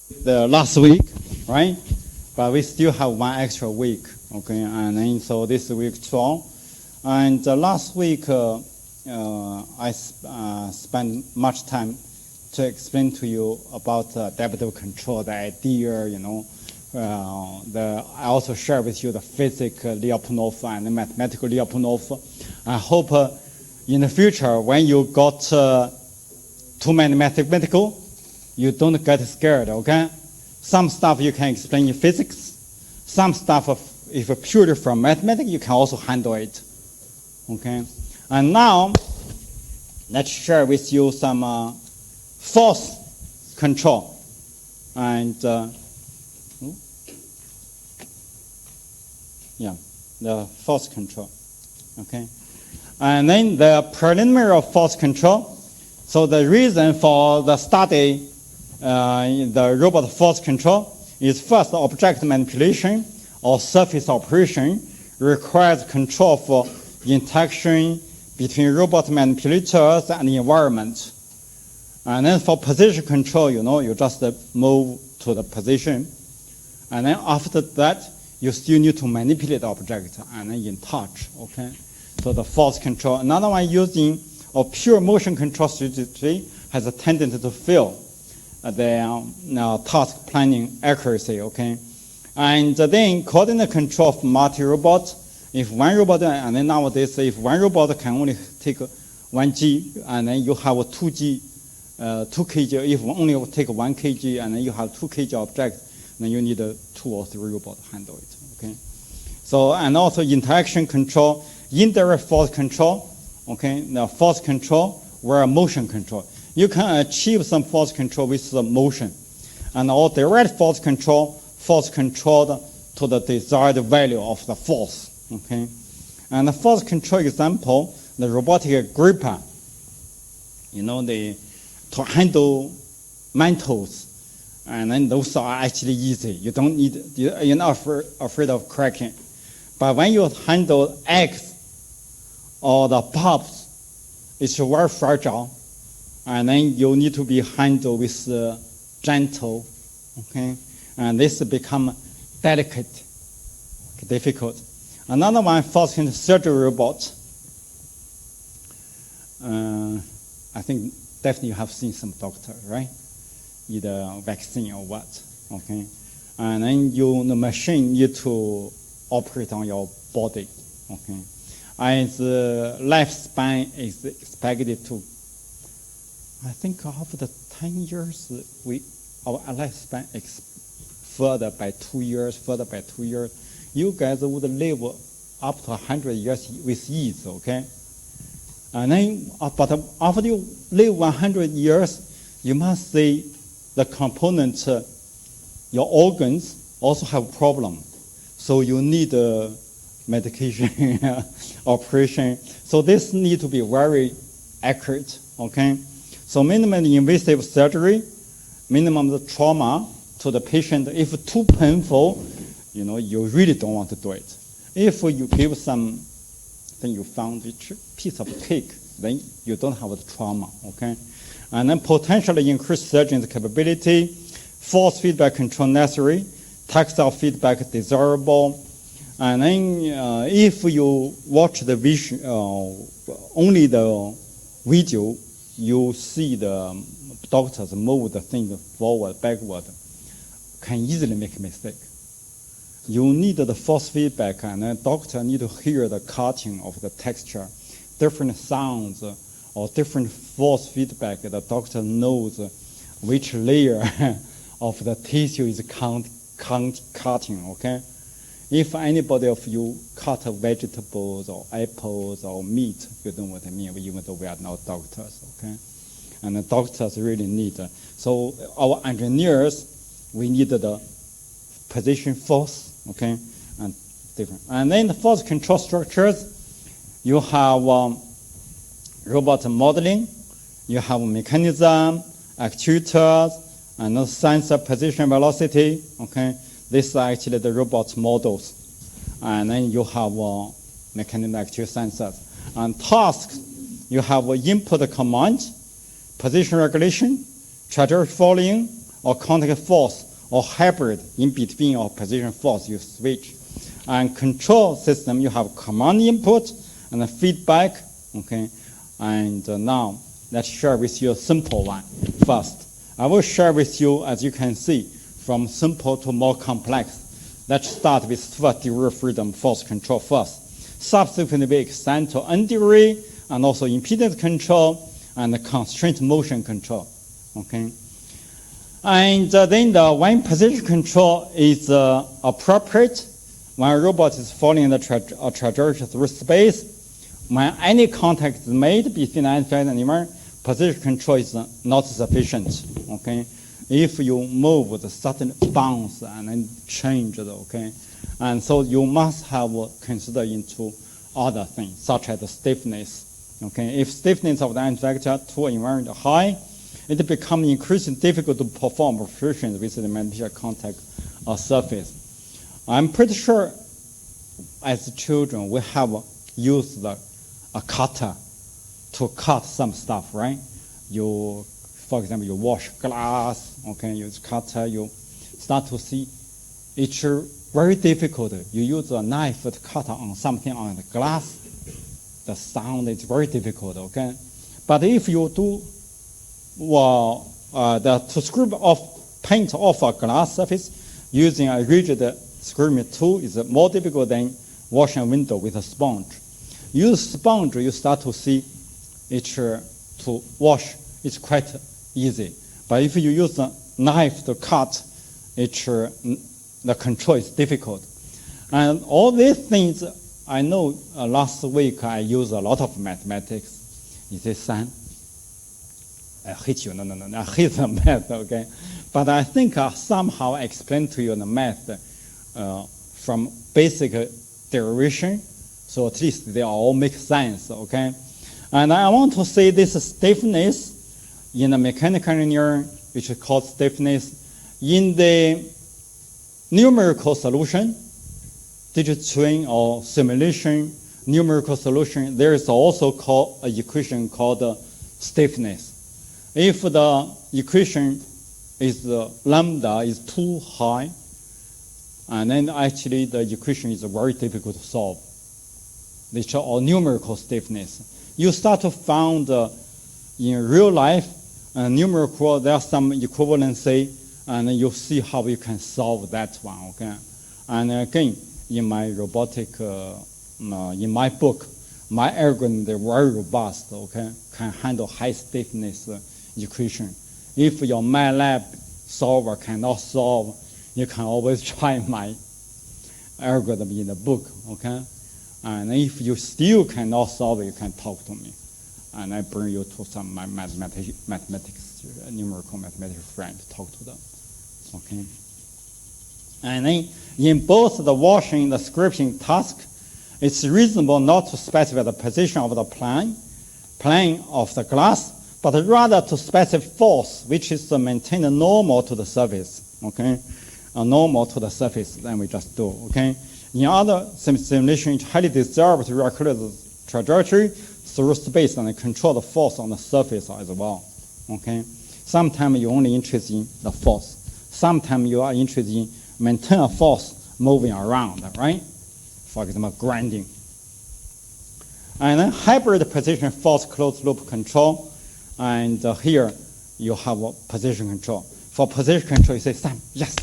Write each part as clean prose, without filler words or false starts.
the last week, right? But we still have one extra week, okay? And then so this week 12. And last week I spent much time to explain to you about adaptive control, the idea, you know. I also share with you the physical Lyapunov and the mathematical Lyapunov. I hope in the future, when you got too many mathematical, you don't get scared, okay? Some stuff you can explain in physics. Some stuff, if purely from mathematics, you can also handle it, okay? And now, let's share with you some force control. And the force control, okay? And then the preliminary of force control. So the reason for the study the robot force control is first object manipulation or surface operation requires control for interaction between robot manipulators and the environment. And then for position control, you know, you just move to the position. And then after that, you still need to manipulate the object and then in touch, okay? So the force control. Another one using a pure motion control strategy has a tendency to fail the task planning accuracy, okay? And then coordinate control of multi-robot. If one robot, and then nowadays, if one robot can only take 1G, and then you have 2G, 2 kg, if only take 1 kg, and then you have 2 kg object, then you need 2 or 3 robots to handle it, okay? So, and also interaction control, indirect force control, okay? The force control where motion control. You can achieve some force control with the motion. And all direct force controlled to the desired value of the force, okay? And the force control example, the robotic gripper, you know, to handle mantles. And then those are actually easy. You don't need, you're not afraid of cracking. But when you handle eggs or the pups, it's very fragile. And then you need to be handled with gentle, okay? And this become delicate, difficult. Another one, force control surgery robot. I think definitely you have seen some doctor, right? Either vaccine or what, okay? And then the machine need to operate on your body, okay? And the lifespan is expected to, I think after 10 years, our lifespan further by 2 years. You guys would live up to 100 years with ease, okay? And then, but after you live 100 years, you must see the components, your organs also have problem. So you need medication, operation. So this need to be very accurate, okay? So minimally invasive surgery, minimum the trauma to the patient. If too painful, you know, you really don't want to do it. If you give some, then you found a piece of cake, then you don't have the trauma, okay? And then potentially increase surgeon's capability, force feedback control necessary, tactile feedback desirable. And then if you watch the vision, only the video, you see the doctors move the thing forward, backward, can easily make a mistake. You need the force feedback, and the doctor need to hear the cutting of the texture, different sounds, or different force feedback. The doctor knows which layer of the tissue is cutting, okay? If anybody of you cut vegetables or apples or meat, you know what I mean, even though we are not doctors, okay? And the doctors really need. So our engineers, we need the position force, okay? And different. And then the force control structures, you have robot modeling, you have mechanism, actuators, and sensor position velocity, okay? These are actually the robot models. And then you have mechanism actuator sensors. And tasks, you have input command, position regulation, trajectory following, or contact force, or hybrid in between or position force, you switch. And control system, you have command input and feedback, okay? And now, let's share with you a simple one first. I will share with you, as you can see, from simple to more complex. Let's start with first degree freedom force control first. Subsequently, we extend to N degree, and also impedance control, and constraint motion control, okay? And then the when position control is appropriate, when a robot is following the trajectory through space, when any contact is made between the anti-gravity and environment, position control is not sufficient, okay? If you move the certain bounce and then change it, okay? And so you must have consider into other things, such as the stiffness, okay? If stiffness of the anti-vector to environment high, it becomes increasingly difficult to perform operations with the material contact surface. I'm pretty sure as children we have used a cutter to cut some stuff, right? You, for example, you wash glass, okay, you use cutter, you start to see it's very difficult. You use a knife to cut on something on the glass, the sound is very difficult, okay? But if you do to scrape off paint off a glass surface using a rigid scraping tool is more difficult than washing a window with a sponge. Use sponge, you start to see it to wash, it's quite easy. But if you use a knife to cut, the control is difficult. And all these things, I know last week I used a lot of mathematics. You say, son, I hate you. No, I hate the math, okay? But I think I somehow explained to you the math from basic derivation, so at least they all make sense, okay? And I want to say this stiffness in the mechanical engineering, which is called stiffness, in the numerical solution, digit twin or simulation numerical solution, there is also called an equation called stiffness. If the equation is lambda is too high, and then actually the equation is very difficult to solve. Which are numerical stiffness. You start to find in real life numerical, there are some equivalency, and you see how you can solve that one, okay? And again, in my robotic, in my book, my algorithm is very robust, okay? Can handle high stiffness equation. If your MATLAB solver cannot solve, you can always try my algorithm in the book, okay? And if you still cannot solve it, you can talk to me. And I bring you to some mathematics, numerical mathematics friend to talk to them, okay? And then in both the washing and the scraping task, it's reasonable not to specify the position of the plane of the glass, but rather to specify force, which is to maintain a normal to the surface, okay? A normal to the surface, then we just do, okay? In other simulation, it's highly desirable to calculate the trajectory through space and control the force on the surface as well, okay? Sometimes you're only interested in the force. Sometimes you are interested in maintain a force moving around, right? For example, grinding. And then hybrid position force closed loop control. And here you have a position control. For position control, you say, Sam, yes,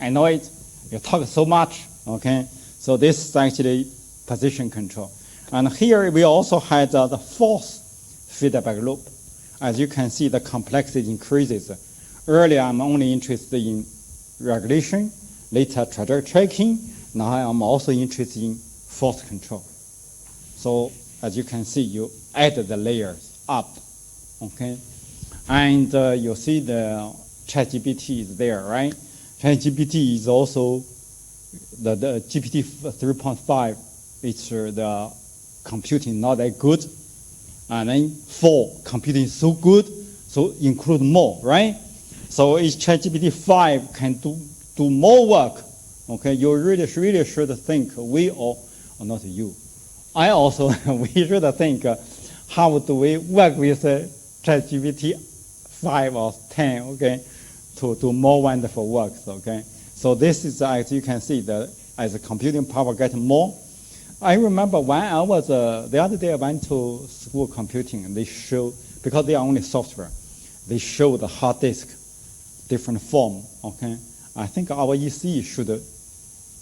I know it. You talk so much, okay? So this is actually position control. And here we also had the force feedback loop. As you can see, the complexity increases. Earlier, I'm only interested in regulation, later trajectory tracking. Now I'm also interested in force control. So as you can see, you add the layers up, okay? And you see the ChatGPT is there, right? ChatGPT is also the GPT 3.5. It's the computing not that good. And then 4, computing is so good, so include more, right? So each ChatGPT 5 can do more work. Okay, you really should think, we or not you. I also, we should think, how do we work with ChatGPT 5 or 10, okay? to do more wonderful works, okay? So this is, as you can see, that as the computing power gets more. I remember when I was, the other day I went to school computing, and they show, because they are only software, they show the hard disk, different form, okay? I think our EC should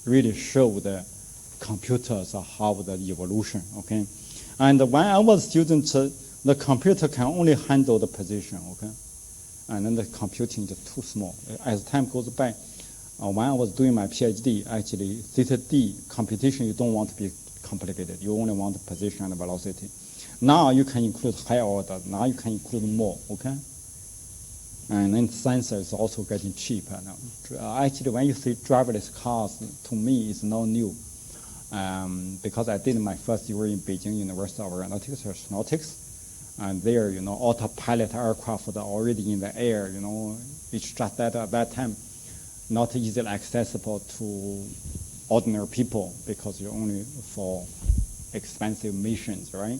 really show the computers how the evolution, okay? And when I was a student, the computer can only handle the position, okay? And then the computing is too small. As time goes by, when I was doing my PhD, actually, theta D computation, you don't want to be complicated. You only want the position and velocity. Now you can include higher order. Now you can include more, okay? And then sensor is also getting cheaper now. Actually, when you say driverless cars, to me, it's not new. Because I did my first year in Beijing University of Aeronautics, and there, autopilot aircraft are already in the air, It's just that at that time, not easily accessible to ordinary people because you're only for expensive missions, right?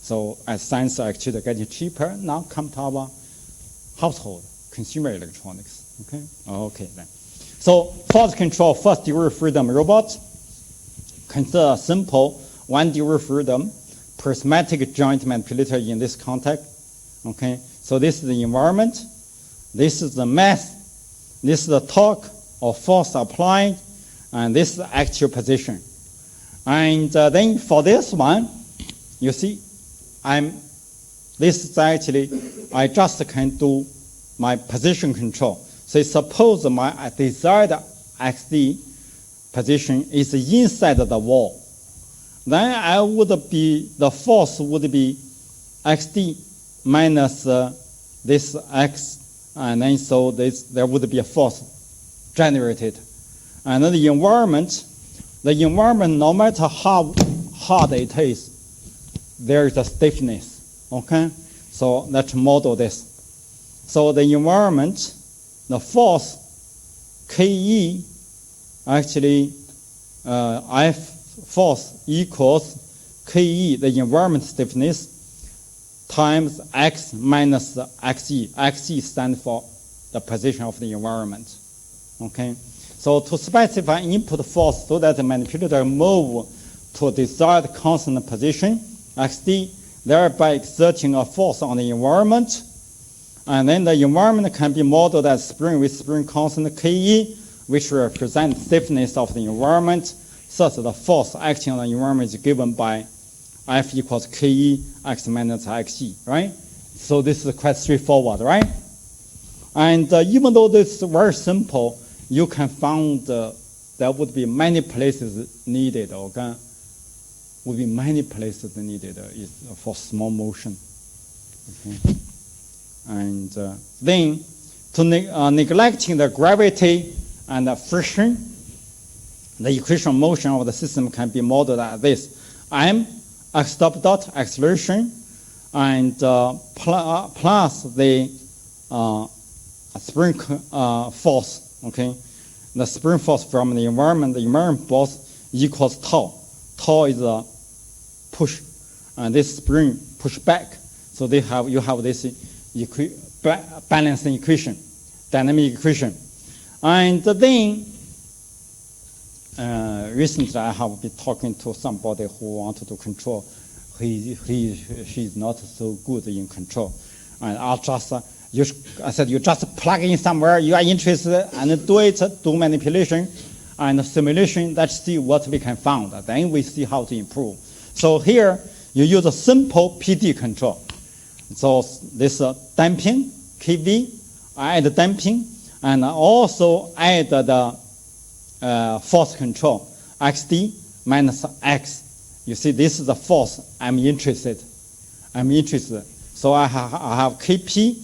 So as science actually getting cheaper, now come to our household, consumer electronics, okay? Okay then. So force control, first degree freedom robot, consider simple one degree freedom, prismatic joint manipulator in this context, okay? So this is the environment, this is the mass, this is the torque or force applied, and this is the actual position. And then for this one, you see, this is actually, I just can do my position control. So suppose my desired XD position is inside the wall. Then the force would be XD minus this X, and then so there would be a force generated. And then the environment, no matter how hard it is, there is a stiffness, okay? So let's model this. So the environment, the force, KE, actually, F force equals KE, the environment stiffness, times X minus the XE. XE stands for the position of the environment, okay? So to specify input force so that the manipulator move to desired constant position, XD, thereby exerting a force on the environment. And then the environment can be modeled as spring with spring constant KE, which represents stiffness of the environment, such that the force acting on the environment is given by F equals KE, X minus XE, right? So this is quite straightforward, right? And even though this is very simple, you can find there would be many places needed, okay? Would be many places needed for small motion, okay? And then, to neglecting the gravity and the friction, the equation of motion of the system can be modeled as this: m x stop dot acceleration, and plus the spring force. Okay, the spring force from the environment force equals tau. Tau is a push, and this spring push back. So you have this balancing equation, dynamic equation. And then recently I have been talking to somebody who wanted to control. She's not so good in control. And I said, you just plug in somewhere, you are interested, and do manipulation and simulation. Let's see what we can find. Then we see how to improve. So here, you use a simple PD control. So this damping, KV, I add damping, and also add the force control, XD minus X. You see, this is the force I'm interested. So I have KP,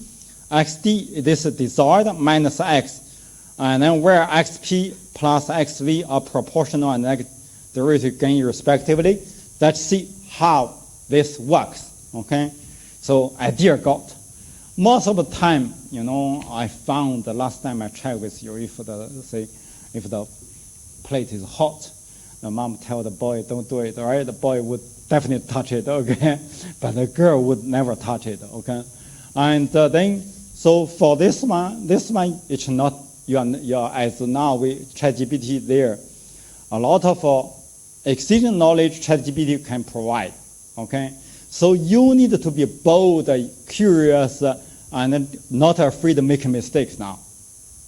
XD, this is desired, minus X. And then where XP plus XV are proportional and negative derivative gain respectively. Let's see how this works, okay? So idea got. Most of the time, I found the last time I checked with you, if the plate is hot, the mom tell the boy, don't do it, right? The boy would definitely touch it, okay? But the girl would never touch it, okay? And then, So for this one, it's not, you are as now with ChatGPT there. A lot of existing knowledge ChatGPT can provide, okay? So you need to be bold, curious, and not afraid to make mistakes now.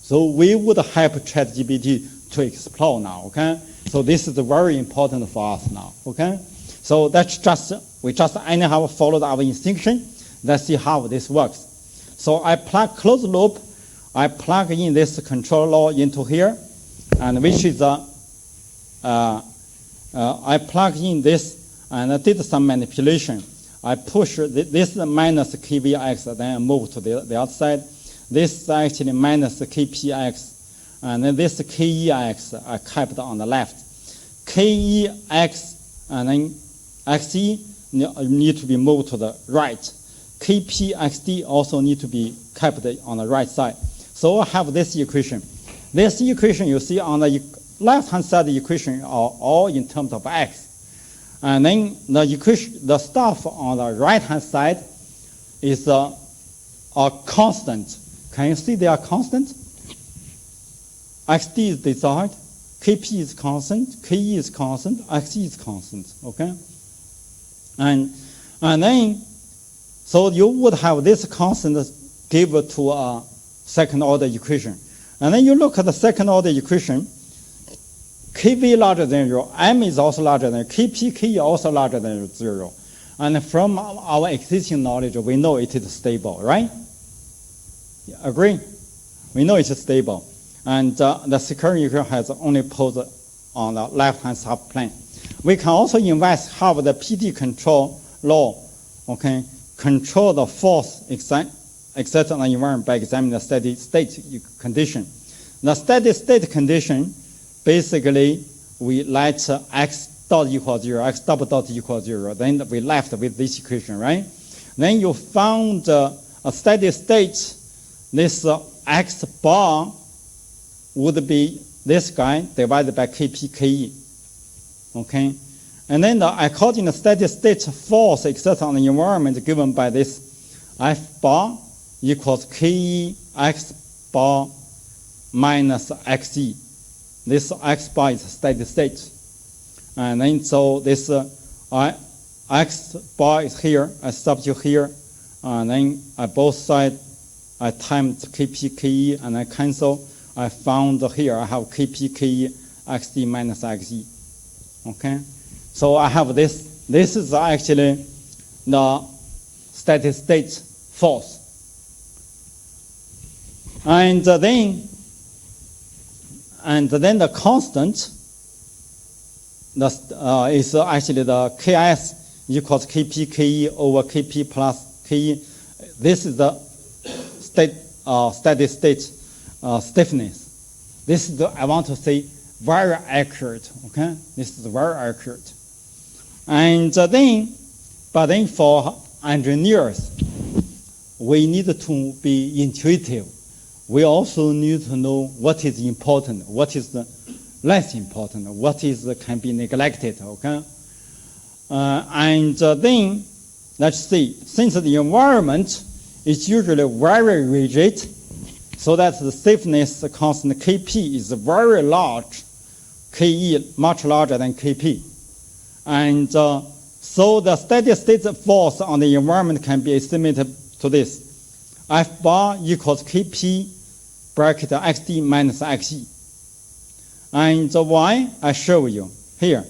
So we would help ChatGPT to explore now, okay? So this is very important for us now, okay? So that's we just anyhow followed our instruction. Let's see how this works. So I plug closed loop. I plug in this control law into here, and which is I plug in this and I did some manipulation. I push this minus KVX, then I move to the other side. This is actually minus KPX, and then this KEX I kept on the left. KEX and then XE need to be moved to the right. KPXD also need to be kept on the right side. So I have this equation. This equation you see on the left-hand side equation are all in terms of x. And then the stuff on the right-hand side is a constant. Can you see they are constant? XD is desired, KP is constant, KE is constant, XE is constant, okay? And then, so you would have this constant given to a second-order equation. And then you look at the second-order equation, KV larger than 0, M is also larger than KP, K also larger than 0. And from our existing knowledge, we know it is stable, right? Agree? We know it's stable. And the security equation has only posed on the left-hand subplane. We can also have the PD control law, okay, control the force exerted on the environment by examining the steady state condition. The steady state condition, basically, we let x dot equals 0, x double dot equals 0. Then we left with this equation, right? Then you found a steady state. This x bar would be this guy divided by kpke, okay? And then according to steady state force exerted on the environment given by this F bar equals ke x bar minus xe. This x bar is steady state. And then so this x bar is here, I substitute here, and then at both sides I times kpke and I cancel. I found here I have kpke xd minus xe. Okay? So I have this. This is actually the steady state force. And then the constant is actually the Ks equals kpke over kp plus ke. This is the steady state stiffness. This is I want to say very accurate. Okay, this is very accurate. And but then for engineers, we need to be intuitive. We also need to know what is important, what is less important, what is can be neglected. Okay, and then let's see. Since the environment is usually very rigid, so that the stiffness constant Kp is very large, Ke much larger than Kp. And so the steady state force on the environment can be estimated to this. F bar equals Kp bracket xd minus xe. And why? I show you here.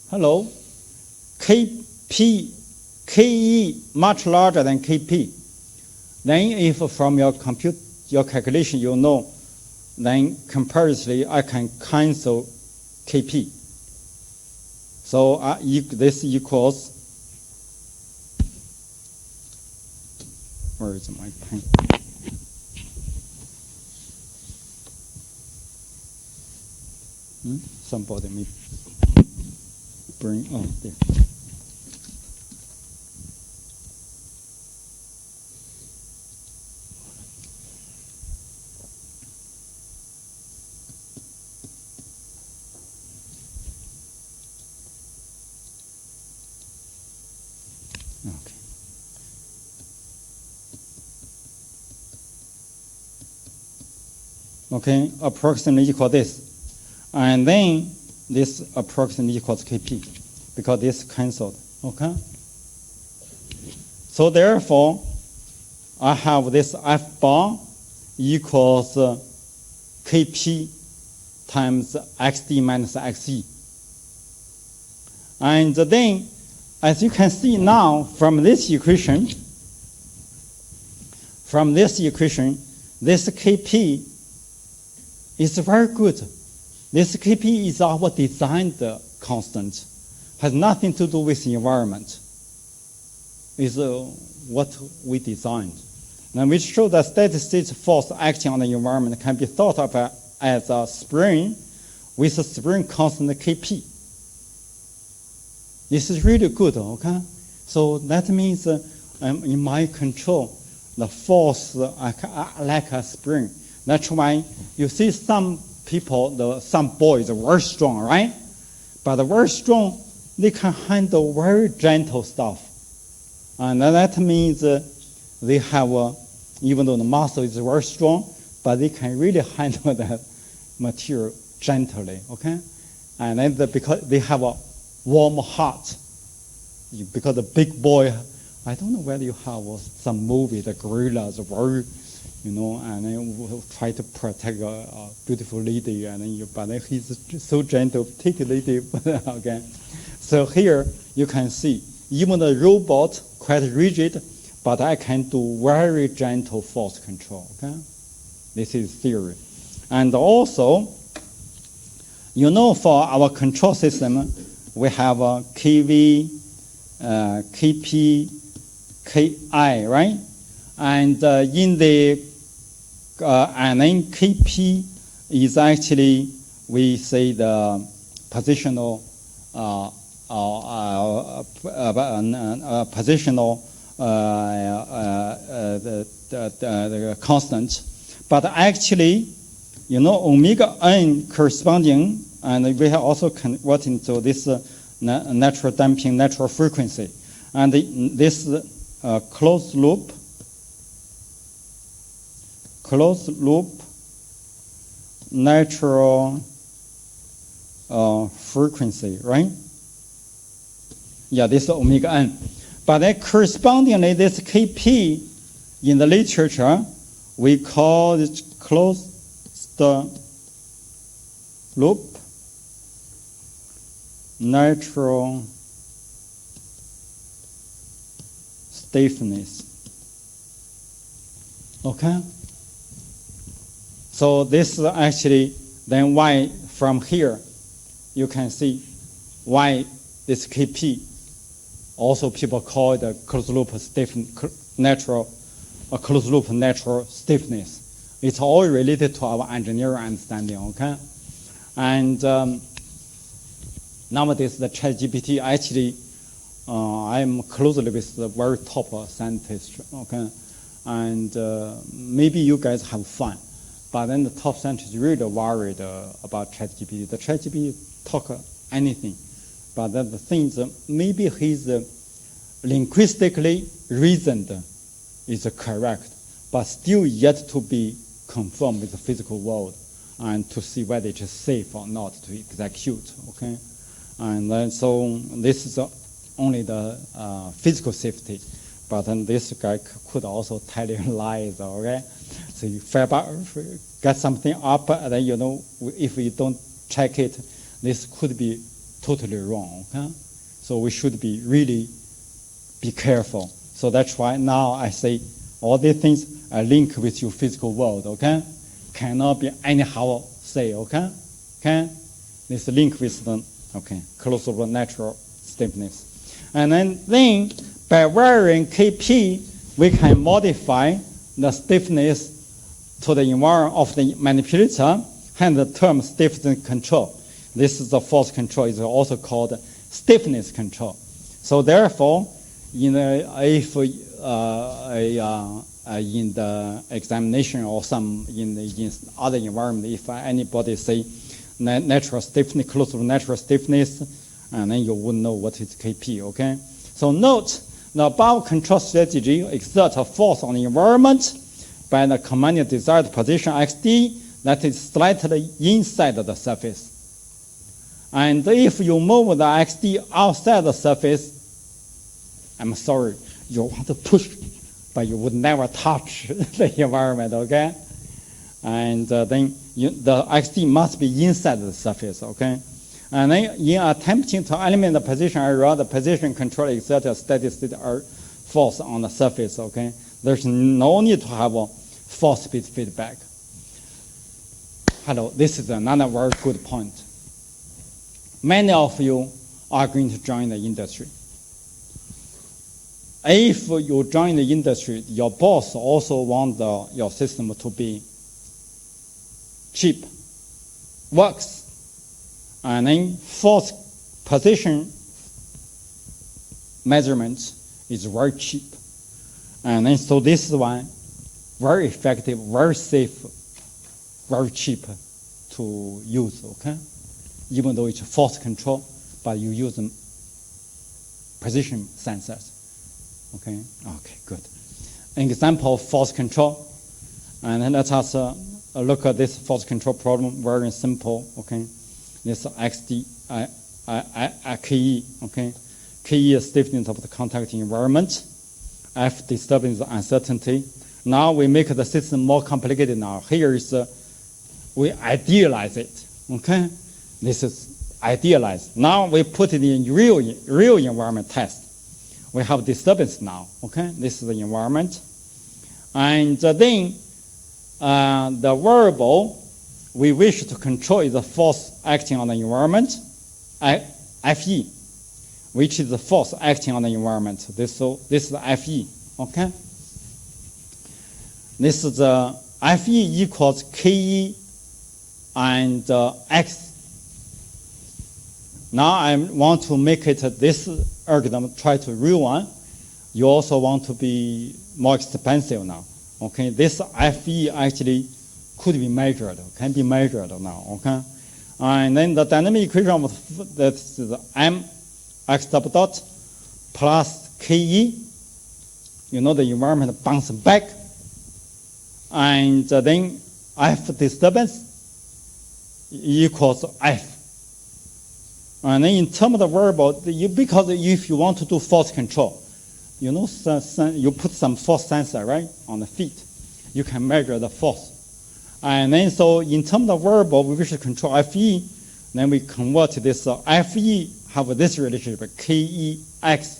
Hello. Kp, Ke much larger than Kp. Then if from your calculation you know, then comparatively I can cancel Kp. So this equals, where is my pen? Somebody may bring, oh, there. okay, approximately equal this. And then this approximately equals Kp, because this cancelled, okay? So therefore, I have this F bar equals Kp times xd minus xe. And then, as you can see now from this equation, this Kp is very good. This Kp is our designed constant, has nothing to do with the environment. Is what we designed. Now we show that steady state force acting on the environment can be thought of as a spring with a spring constant Kp. This is really good, okay? So that means in my control, the force like a spring. That's why you see some people, some boys are very strong, right? But very strong, they can handle very gentle stuff. And that means they have, even though the muscle is very strong, but they can really handle the material gently, okay? And then because they have a warm heart, because the big boy, I don't know whether you have some movie, the gorillas were, and then try to protect a beautiful lady, and then but then he's so gentle, take a lady, okay? So here you can see, even the robot quite rigid, but I can do very gentle force control, okay? This is theory. And also, for our control system, we have KV, KP, KI, right? And and then KP is actually, we say the positional the constant, but actually, omega n corresponding, and we have also converted into this natural damping, natural frequency, and this closed loop natural frequency, right? Yeah, this is omega n. But then correspondingly, this Kp in the literature, we call it closed loop natural stiffness. Okay? So this is actually then why from here you can see why this Kp also people call it a closed loop natural stiffness. It's all related to our engineering understanding, okay? And nowadays the ChatGPT actually, I'm closely with the very top scientists, okay? And maybe you guys have fun, but then the top scientists really worried about ChatGPT. The ChatGPT talk anything, but then the thing is maybe his linguistically reasoned is correct, but still yet to be confirmed with the physical world and to see whether it is safe or not to execute, okay? And then so this is only the physical safety, but then this guy could also tell you lies, okay? So you get something up, and then if you don't check it, this could be totally wrong, okay? So we should be really be careful. So that's why now I say all these things are linked with your physical world, okay? Cannot be anyhow say, okay? Okay? This link with the, okay, close over natural stiffness. And then by varying Kp, we can modify the stiffness to the environment of the manipulator, hence the term stiffness control. This is the force control, is also called stiffness control. So therefore, if in the examination or some in other environment, if anybody say natural stiffness, close to natural stiffness, and then you wouldn't know what is Kp, okay? So note, the above control strategy exerts a force on the environment by the commanding desired position xd that is slightly inside the surface. And if you move the XD outside the surface, I'm sorry, you want to push, but you would never touch the environment, okay? And then the XD must be inside the surface, okay? And then in attempting to eliminate the position error, the position controller exerts a steady state force on the surface, okay? There's no need to have a force speed feedback. Hello, this is another very good point. Many of you are going to join the industry. If you join the industry, your boss also wants your system to be cheap, works, and then force position measurement is very cheap. And then so this is one very effective, very safe, very cheap to use, okay? Even though it's force control, but you use position sensors. Okay, good. An example of force control, and then let us look at this force control problem. Very simple. Okay, this XD KE. Okay, KE is stiffness of the contact environment. F disturbance uncertainty. Now we make the system more complicated. Now here is we idealize it. Okay, this is idealized. Now we put it in real environment test. We have disturbance now, okay? This is the environment. And then the variable we wish to control is the force acting on the environment, FE, which is the force acting on the environment. This is the FE, okay? This is the FE equals KE and X. Now I want to make it this algorithm, try to real one. You also want to be more expensive now. Okay, this FE actually could be measured, can be measured now. Okay, and then the dynamic equation of this is M x double dot plus KE. You know the environment bounces back, and then F disturbance equals F. And then in terms of the variable, because if you want to do force control, you know, you put some force sensor, right, on the feet. You can measure the force. And then so in terms of variable, we wish to control FE, then we convert this FE have this relationship, KEX.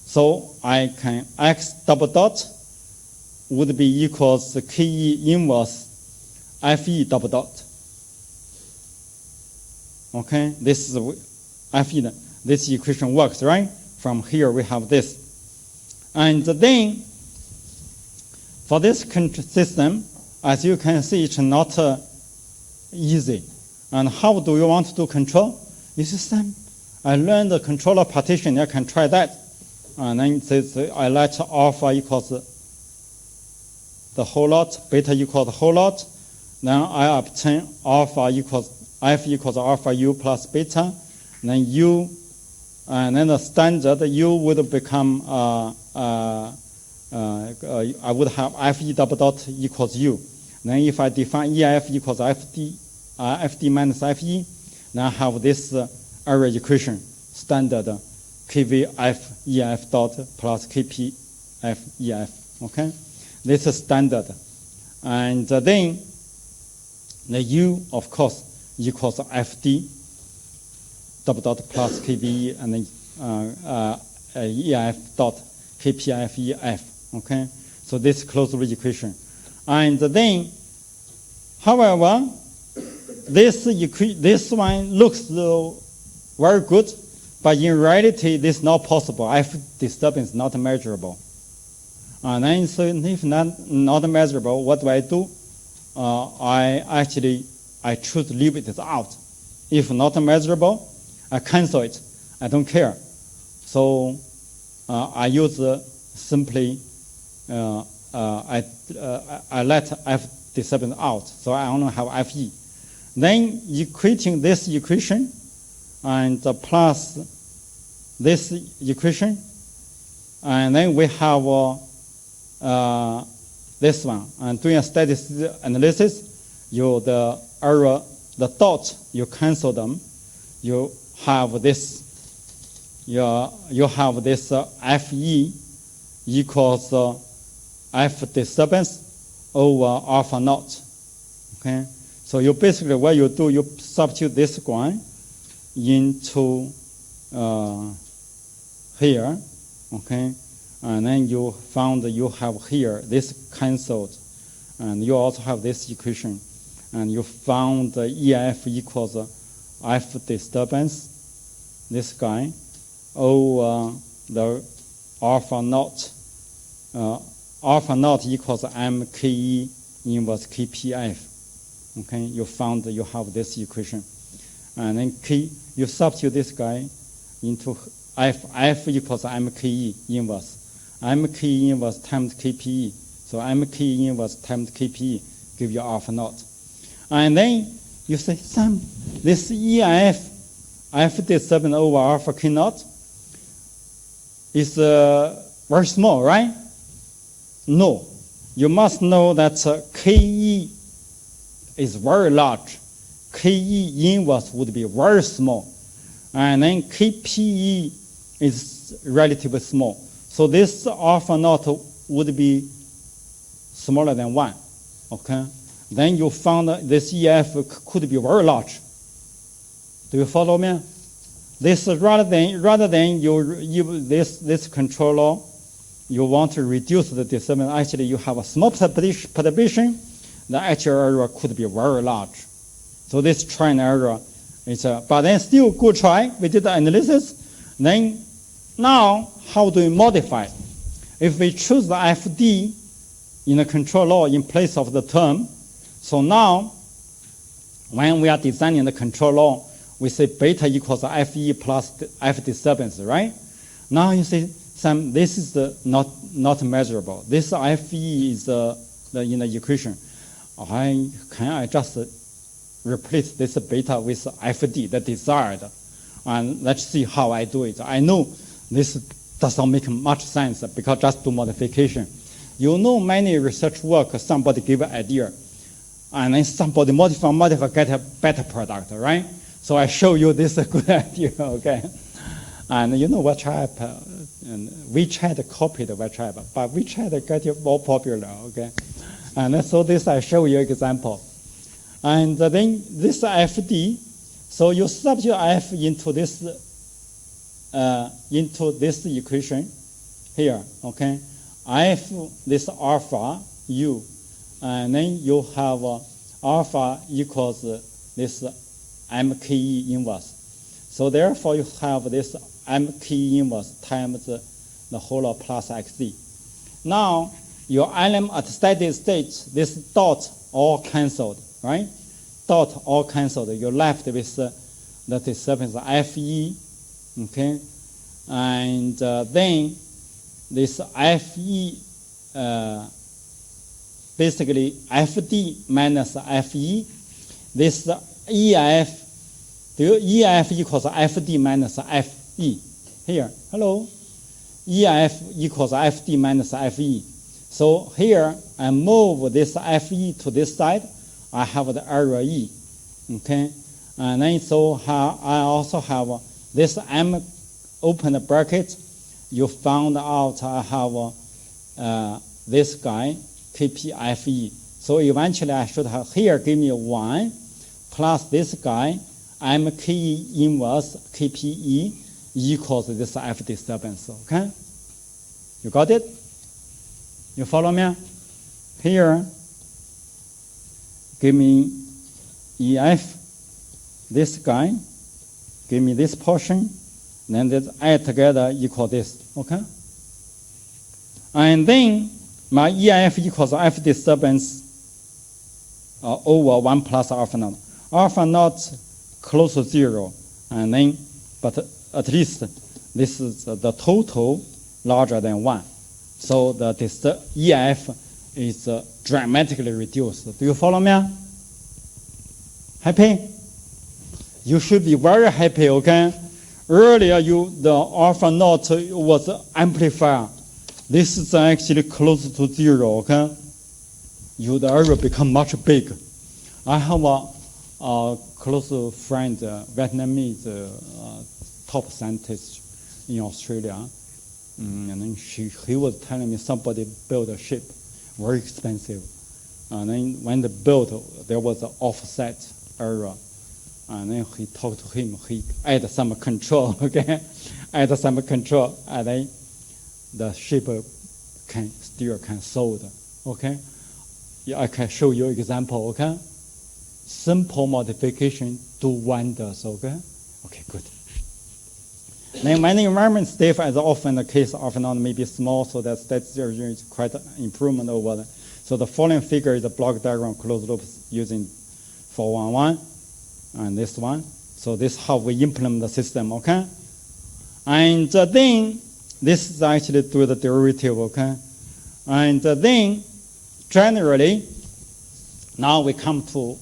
So I can X double dot would be equals KE inverse FE double dot. Okay, this is FE. This equation works, right? From here we have this. And then for this system, as you can see, it's not easy. And how do you want to do control? This is same. I learned the controller partition. I can try that. And then I let alpha equals the whole lot, beta equals the whole lot. Then I obtain alpha equals F equals alpha u plus beta, then u, and then the standard u would become, I would have Fe double dot equals u. Then if I define EF equals FD minus Fe, then I have this area equation, standard KVF EF dot plus KPF EF, okay? This is standard. And then the u, of course, equals FD double dot plus KVE and then EF dot KPF EF. Okay, so this closed loop equation. And then, however, this one looks very good, but in reality, this is not possible. F disturbance is not measurable. And then, so if not measurable, what do? I choose to leave it out. If not measurable, I cancel it. I don't care. So I use simply, I let F disturbance out. So I only have FE. Then equating this equation and plus this equation, and then we have this one. And doing a static analysis, the error, the dot, you cancel them. You have this. You have this FE equals F disturbance over alpha naught. Okay, so you basically what you do, you substitute this one into here. Okay, and then you found you have here this cancelled, and you also have this equation, and you found the EF equals F disturbance, this guy, over the alpha naught. Alpha naught equals MKE inverse KPF. Okay, you found you have this equation, and then you substitute this guy into F equals MKE inverse. MKE inverse times KPE. So MKE inverse times KPE give you alpha naught. And then you say, Sam, this EIF, F disturbance over alpha K naught is very small, right? No. You must know that KE is very large. KE inverse would be very small. And then KPE is relatively small. So this alpha naught would be smaller than 1. Okay? Then you found this EF could be very large. Do you follow me? This rather than this controller, you want to reduce the disturbance. Actually, you have a small perturbation. The actual error could be very large. So this trend error is, but then still good try. We did the analysis. Then now, how do we modify? If we choose the FD in the control law in place of the term, so now when we are designing the control law, we say beta equals FE plus F disturbance, right? Now you say, Sam, this is not measurable. This FE is in the equation. Can I just replace this beta with FD, the desired? And let's see how I do it. I know this does not make much sense because just do modification. You know many research work, somebody give an idea, and then somebody modify, get a better product, right? So I show you this good idea, okay? And you know WeChat, and WeChat copied WeChat, but WeChat get it more popular, okay? And so this I show you example. And then this FD, so you substitute F into this equation here, okay? F, this alpha, U, and then you have alpha equals this MKE inverse. So therefore you have this MKE inverse times the whole of plus XZ. Now, your element at steady state, this dot all cancelled, right? Dot all cancelled. You're left with the disturbance FE, okay? And then this FE, basically FD minus FE, this EF, the EF equals FD minus FE. Here, hello. EF equals FD minus FE. So here, I move this FE to this side. I have the error E, okay? And then so I also have this M open bracket. You found out I have this guy, KPFE. So eventually I should have here give me 1 plus this guy, MKE inverse KPE equals this F disturbance, okay? You got it? You follow me? Here, give me EF, this guy, give me this portion, then this add together equal this, okay? And then my EIF equals F disturbance over 1 plus alpha naught. Alpha naught close to 0, and then, but at least this is the total larger than 1. So the EIF is dramatically reduced. Do you follow me? Happy? You should be very happy, okay? Earlier, the alpha naught was amplifier. This is actually close to 0, okay? The error become much big. I have a close friend, Vietnamese top scientist in Australia, and then he was telling me somebody built a ship, very expensive, and then when they built, there was an offset error, and then he talked to him, he added some control, okay, added some control, and then the ship still can sold, okay. Yeah, I can show you example, okay. Simple modification do wonders, okay. Okay, good. Then when the environment stiff, as often the case, often not maybe small, so that's quite an improvement over that. So the following figure is a block diagram closed loop using 411 and this one. So this is how we implement the system, okay? And then this is actually through the derivative, okay? And then generally, now we come to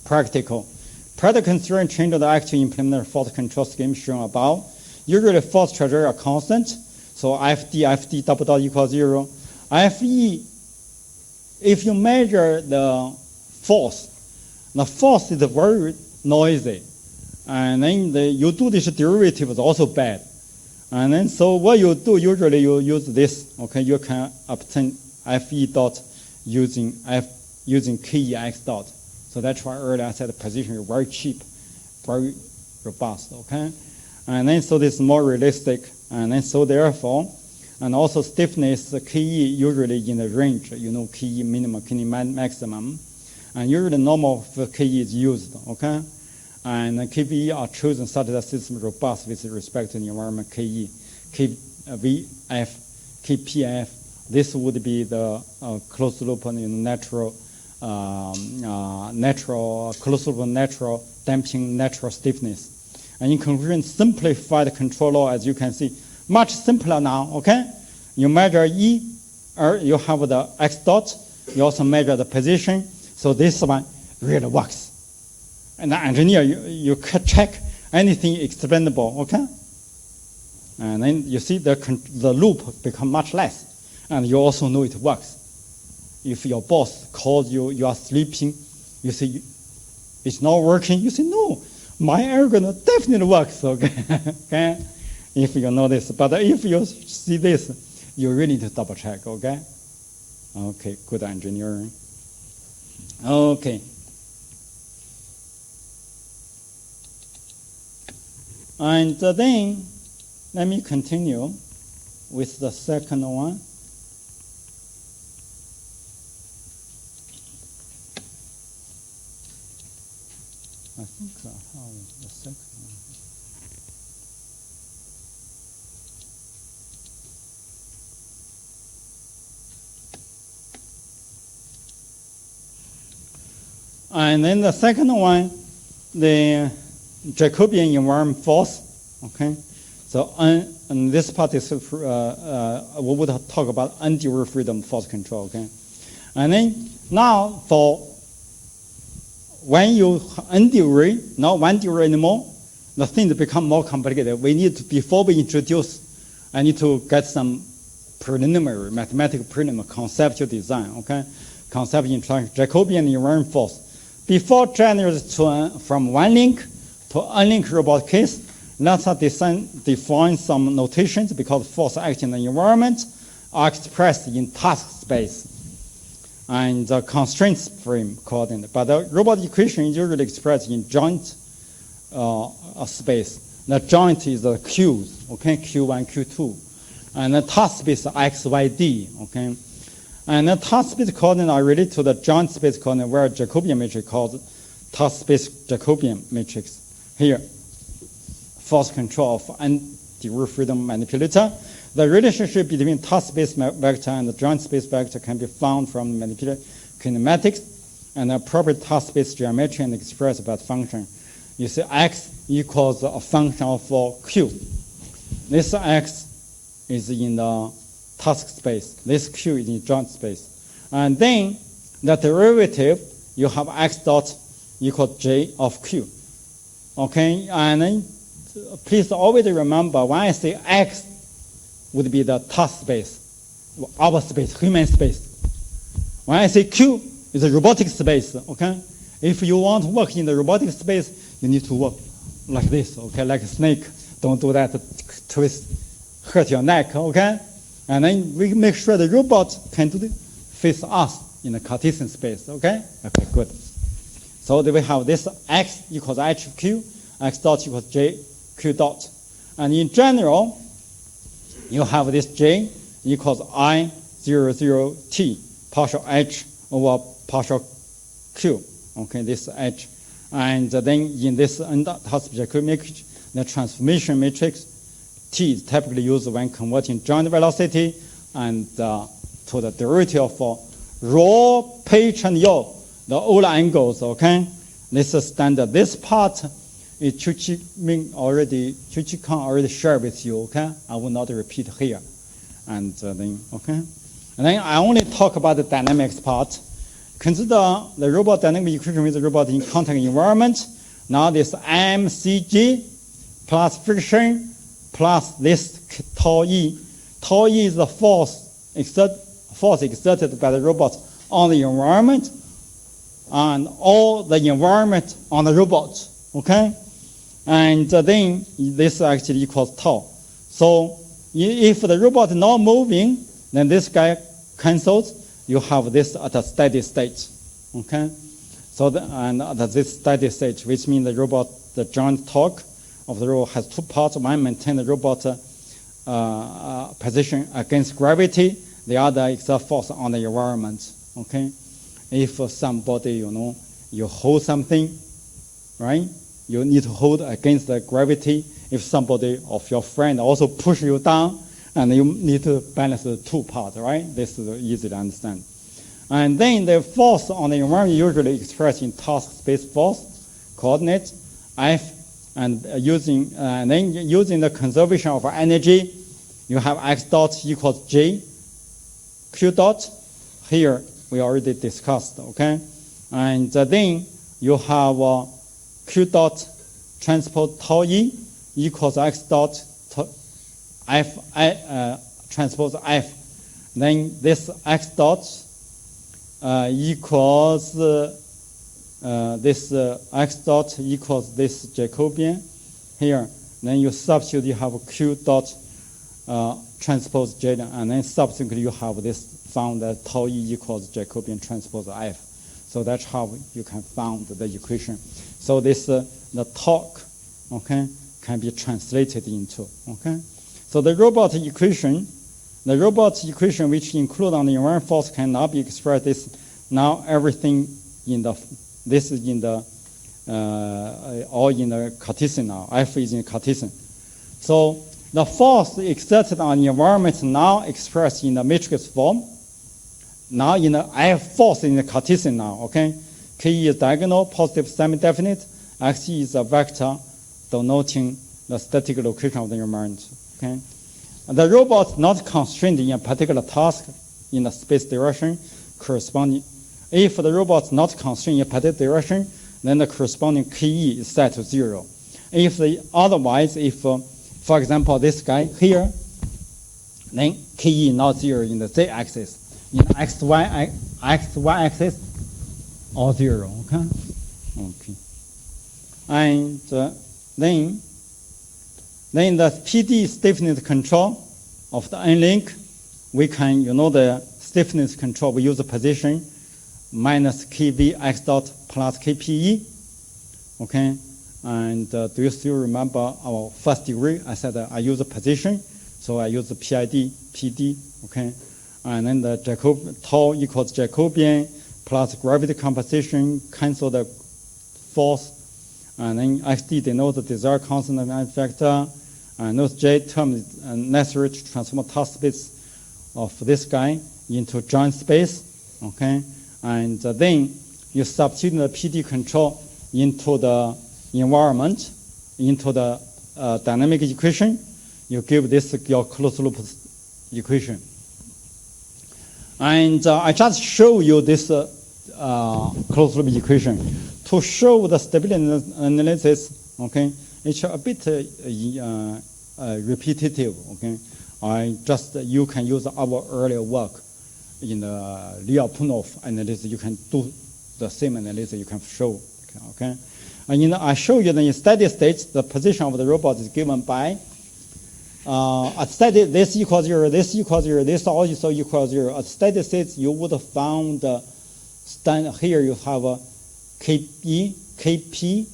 practical. Practical constraint change the actual implemented force control scheme shown above. Usually force treasure are constant, so FD double dot equals 0. FE, if you measure the force is very noisy, and then you do this derivative is also bad. And then so what you do, usually you use this, okay, you can obtain FE dot using KEX dot. So that's why earlier I said the position is very cheap, very robust, okay? And then so this is more realistic, and then so therefore, and also stiffness, KE usually in the range, you know, KE minimum, KE maximum, and usually normal for KE is used, okay? And KVE are chosen such that the system is robust with respect to the environment KE, KVF, KPF. This would be the closed loop and natural closed loop natural damping natural stiffness. And in conclusion, simplified control law, as you can see, much simpler now, okay? You measure E, or you have the X dot, you also measure the position, so this one really works. And the engineer, you can check anything explainable, okay? And then you see the loop become much less, and you also know it works. If your boss calls you, you are sleeping, you say, it's not working, you say, no, my algorithm definitely works, okay? Okay? If you know this, but if you see this, you really need to double check, okay? Okay, good engineering. Okay. And then, let me continue with the second one. I think I have the second one. And then the second one, the Jacobian environment force, okay? So and this part is, we would talk about undue freedom force control, okay? And then now for when you undue, not one due anymore, the things become more complicated. We need to, before we introduce, I need to get some preliminary, mathematical preliminary conceptual design, okay? Conceptual Jacobian environment force. Before generating from one link to unlinked robot case, let's define some notations because force acting in the environment are expressed in task space and the constraints frame coordinate. But the robot equation is usually expressed in joint space. The joint is the Q's, okay, Q1, Q2. And the task space X, Y, D, okay. And the task space coordinate are related to the joint space coordinate where Jacobian matrix called task space Jacobian matrix. Here, force control of undue freedom manipulator. The relationship between task space vector and the joint space vector can be found from manipulator kinematics and appropriate task space geometry and expressed by function. You see X equals a function of Q. This X is in the task space. This Q is in joint space. And then the derivative, you have X dot equal J of Q. Okay, and then please always remember when I say X would be the task space, our space, human space. When I say Q is a robotic space, okay? If you want to work in the robotic space, you need to work like this, okay, like a snake. Don't do that, twist, hurt your neck, okay? And then we make sure the robot can do face us in the Cartesian space, okay? Okay, good. So we have this x equals h of q, x dot equals j q dot. And in general, you have this j equals I 00 t partial h over partial q. Okay, this h. And then in this Jacobi matrix, the transformation matrix T is typically used when converting joint velocity and to the derivative of rho, pitch, and yaw, the all angles, okay? This is standard. This part is Chu Kang already shared with you, okay? I will not repeat here. And then, okay? And then I only talk about the dynamics part. Consider the robot dynamic equation with the robot in contact environment. Now this mcg plus friction plus this tau e. Tau e is the force exerted by the robot on the environment and all the environment on the robot, okay? And then this actually equals tau. So if the robot is not moving, then this guy cancels. You have this at a steady state, okay? So this steady state, which means the robot, the joint torque of the robot has two parts. One maintain the robot position against gravity. The other exert force on the environment, okay? If somebody, you hold something, right? You need to hold against the gravity. If somebody of your friend also push you down, and you need to balance the two parts, right? This is easy to understand. And then the force on the environment usually expressed in task space force, coordinate, F, and then using the conservation of energy, you have x dot equals j, q dot. Here we already discussed, okay? And then you have q dot transpose tau e equals x dot f transpose f. Then this x dot equals this x dot equals this Jacobian here. Then you substitute, you have q dot transpose j, and then subsequently you have this found that tau e equals Jacobian transpose f. So that's how you can found the equation. So this the torque, okay, can be translated into, okay. So the robot equation which include on the environment force cannot be expressed. This now everything in the this is in the all in the Cartesian now. F is in Cartesian. So the force exerted on the environment now expressed in the matrix form. Now in the F force in the Cartesian now. Okay, K is diagonal, positive, semi-definite. X is a vector denoting the static location of the environment. Okay, the robot is not constrained in a particular task in the space direction corresponding. If the robot is not constrained in a particular direction, then the corresponding KE is set to 0. If otherwise, if for example this guy here, then KE is not 0 in the z-axis. In xy axis, all 0. Okay. Okay. And then the PD stiffness control of the N-link, we can, the stiffness control, we use the position minus kv x dot plus kpe. Okay, and do you still remember our first degree? I said I use the position, so I use the PID, PD. Okay, and then the tau equals Jacobian plus gravity composition, cancel the force, and then XD denotes the desired constant and factor, and those J term is necessary to transform task space of this guy into joint space. Okay, and then you substitute the PD control into the environment, into the dynamic equation. You give this your closed loop equation. And I just show you this closed loop equation to show the stability analysis. Okay, it's a bit repetitive. Okay, you can use our earlier work in the Lyapunov analysis. You can do the same analysis you can show. Okay. And I show you that in steady state, the position of the robot is given by at steady, this equals 0, this equals 0, this also equals 0. At steady state, you would have found here you have a KE, KP,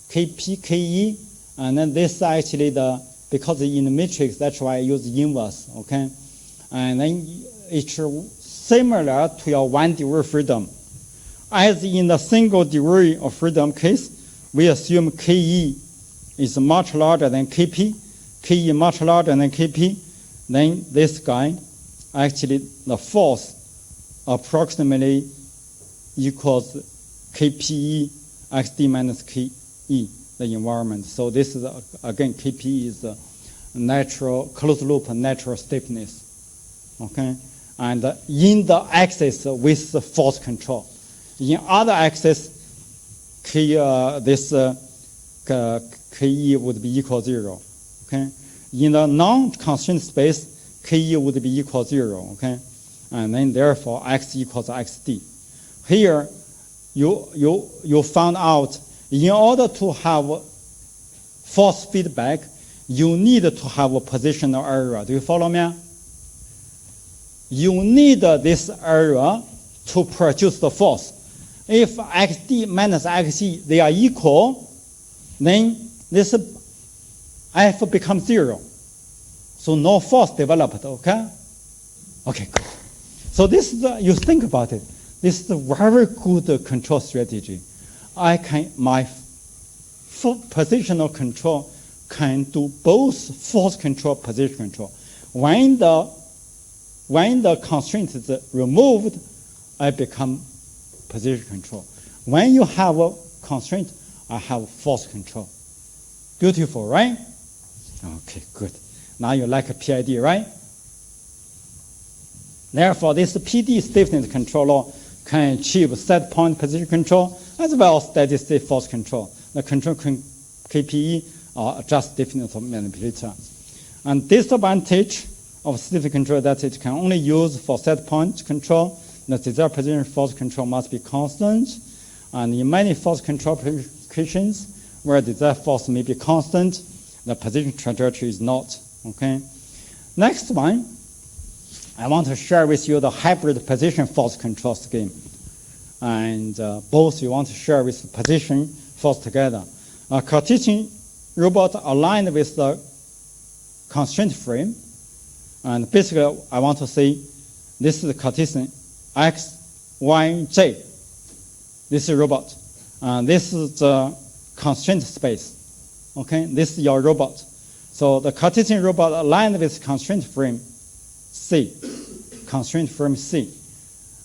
KP, KE, and then this actually because in the matrix, that's why I use inverse, okay? And then it's similar to your one degree freedom. As in the single degree of freedom case, we assume KE is much larger than KP, KE much larger than KP, then this guy, actually the force approximately equals KPE XD minus KE, the environment. So this is, again, KPE is a natural, closed loop natural stiffness, okay? And in the axis with the force control. In other axis, KE would be equal 0. Okay, in the non-constraint space, KE would be equal 0. Okay, and then therefore x equals xd. Here, you found out in order to have force feedback, you need to have a positional area. Do you follow me? You need this area to produce the force. If xd minus xe, they are equal, then this F becomes 0. So no force developed, okay? Okay, good. So this is, you think about it, this is a very good control strategy. My positional control can do both force control, position control. When the constraint is removed, I become position control. When you have a constraint, I have force control. Beautiful, right? Okay, good. Now you like a PID, right? Therefore, this PD stiffness controller can achieve set point position control as well as steady state force control. The control KPE or adjust stiffness of manipulator. And disadvantage of stiffness control that it can only use for set point control. The desired position force control must be constant. And in many force control applications where desired force may be constant, the position trajectory is not. Okay. Next one, I want to share with you the hybrid position force control scheme. And both you want to share with the position force together. A Cartesian robot aligned with the constraint frame. And basically, I want to say this is the Cartesian X, Y, J. This is robot. This is the constraint space. Okay, this is your robot. So the Cartesian robot aligned with constraint frame C, constraint frame C.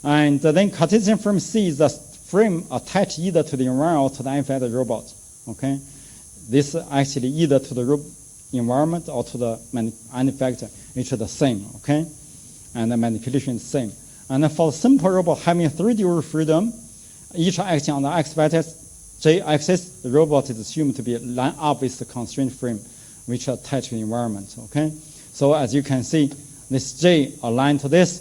And then Cartesian frame C is the frame attached either to the environment or to the unfettered robot. Okay, this actually either to the environment or to the manufacturer, which is the same. Okay, and the manipulation is the same. And then for the simple robot having 3 degree freedom, each acting on the x-vertex J-axis, the robot is assumed to be lined up with the constraint frame, which are attached to the environment. Okay, so as you can see, this J aligned to this,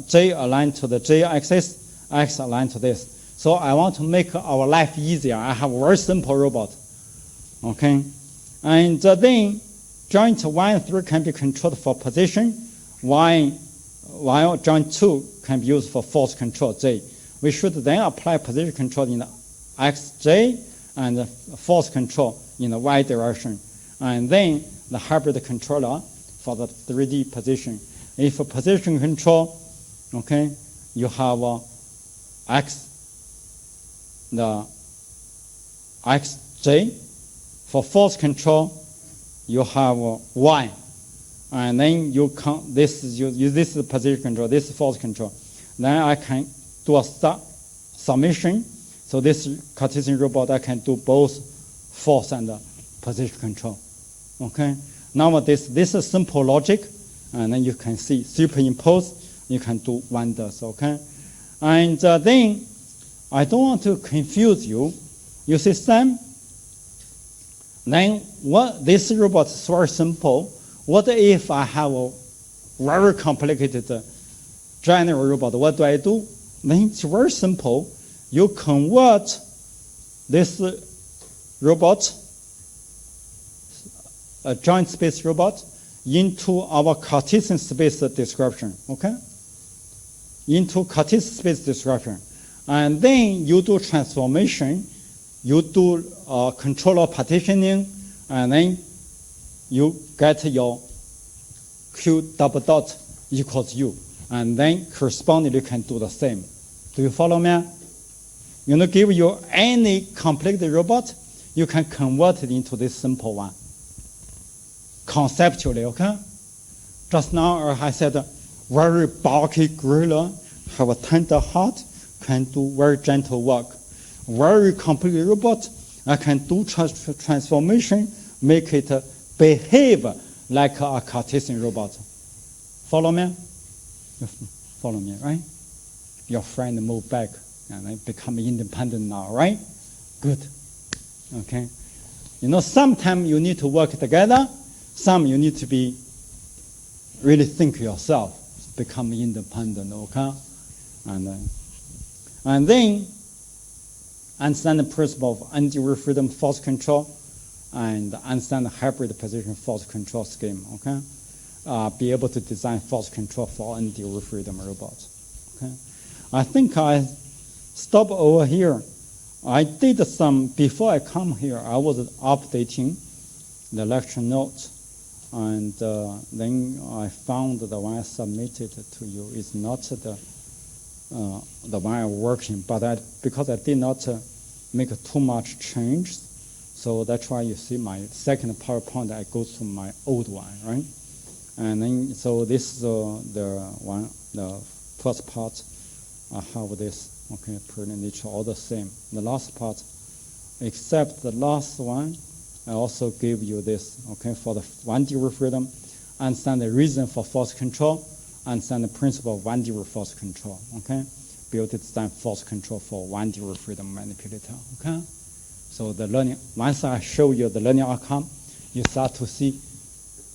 J aligned to the J-axis, X aligned to this. So I want to make our life easier. I have a very simple robot. Okay, and then joint 1 and 3 can be controlled for position, while joint 2 can be used for force control J. We should then apply position control in the XJ and force control in the Y direction. And then the hybrid controller for the 3D position. If a position control, okay, you have the XJ. For force control, you have Y. And then you count, this is the position control, this is force control. Then I can do a summation. So this Cartesian robot, I can do both force and position control. Okay. Nowadays, this is simple logic, and then you can see superimpose, you can do wonders. Okay. And then I don't want to confuse you. You see, Sam. Then what this robot is very simple. What if I have a very complicated general robot? What do? Then it's very simple. you convert this robot, a joint space robot, into our Cartesian space description, okay? Into Cartesian space description. And then you do transformation, you do controller partitioning, and then you get your Q double dot equals U. And then correspondingly you can do the same. Do you follow me? Give you any complex robot, you can convert it into this simple one. Conceptually, okay? Just now I said very bulky gorilla, have a tender heart, can do very gentle work. Very complex robot, I can do transformation, make it behave like a Cartesian robot. Follow me? You follow me, right? Your friend move back and then become independent now, right? Good. Okay. Sometimes you need to work together. Some you need to be really think yourself, become independent, okay? And then understand the principle of anti-wave freedom force control and understand the hybrid position force control scheme, okay? Be able to design force control for anti-wave freedom robots, okay? I think I stop over here. I did some, before I come here, I was updating the lecture notes. And then I found the one I submitted to you is not the one I'm working, but because I did not make too much change, so that's why you see my second PowerPoint, I go to my old one, right? And then, so this is the first part, I have this, okay, pretty much all the same. The last part, except the last one, I also give you this, okay, for the 1D wave freedom, understand the reason for force control, understand the principle of 1D wave force control, okay? Build design force control for 1D wave freedom manipulator, okay? So the learning, once I show you the learning outcome, you start to see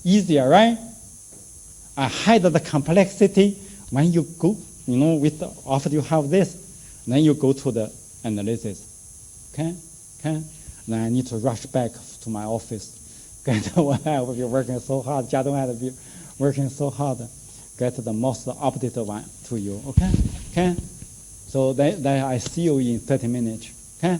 easier, right? I hide the complexity when you go, after you have this, then you go to the analysis, okay? Then I need to rush back to my office. Get what I will be working so hard. Jiadong had be working so hard. Get the most updated one to you. Okay. So then I see you in 30 minutes. Okay.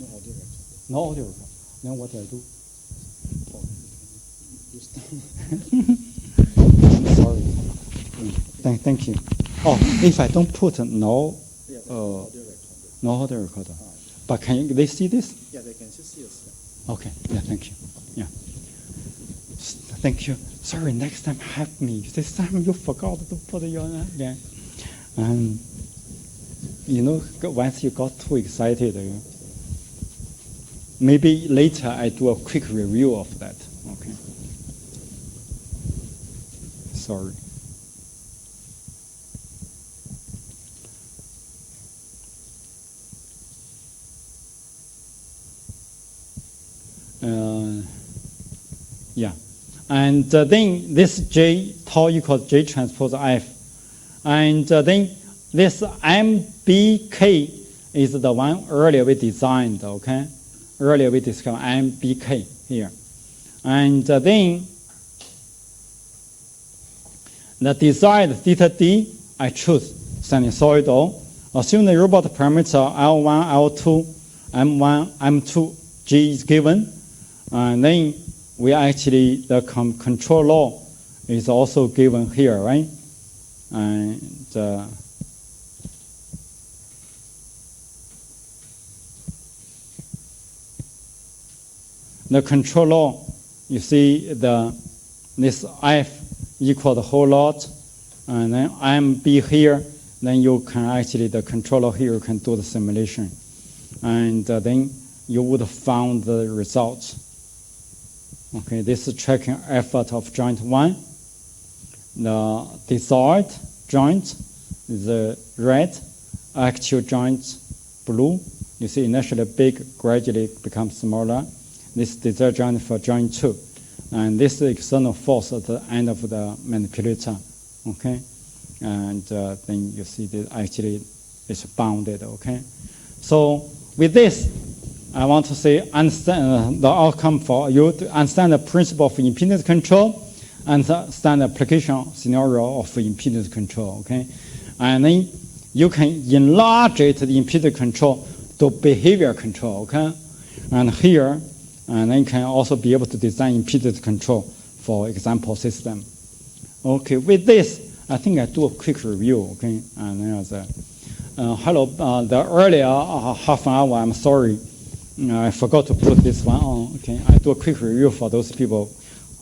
No audio record. No audio record. Then what do I do? Sorry. Thank you. Oh, if I don't put no audio recorder. But can they see this? Yeah, they can just see us. Okay. Yeah, thank you. Yeah. Thank you. Sorry, next time help me. This time you forgot to put your again. Once you got too excited, maybe later I do a quick review of that. Okay. Sorry. Yeah. And then this J tau equals J transpose F. And then this MBK is the one earlier we designed, okay? Earlier we discussed MBK here. And then the desired theta D, I choose sinusoidal. Assume the robot parameter L1, L2, M1, M2, G is given. And then we actually, the control law is also given here, right? And the control law, you see this F equal the whole lot, and then MB here, then you can actually, the controller here can do the simulation. And then you would have found the results. Okay, this is tracking effort of joint 1. The desired joint is red, actual joint blue. You see initially big, gradually becomes smaller. This desired joint for joint 2. And this is external force at the end of the manipulator. Okay, and then you see that actually it's bounded. Okay, so with this, I want to say understand the outcome for you to understand the principle of impedance control and understand the application scenario of impedance control. Okay, and then you can enlarge it, the impedance control, to behavior control. Okay, and here, and then you can also be able to design impedance control for example system. Okay, with this, I think I do a quick review. Okay, and then hello, the earlier half an hour, I'm sorry. I forgot to put this one on. Okay, I do a quick review for those people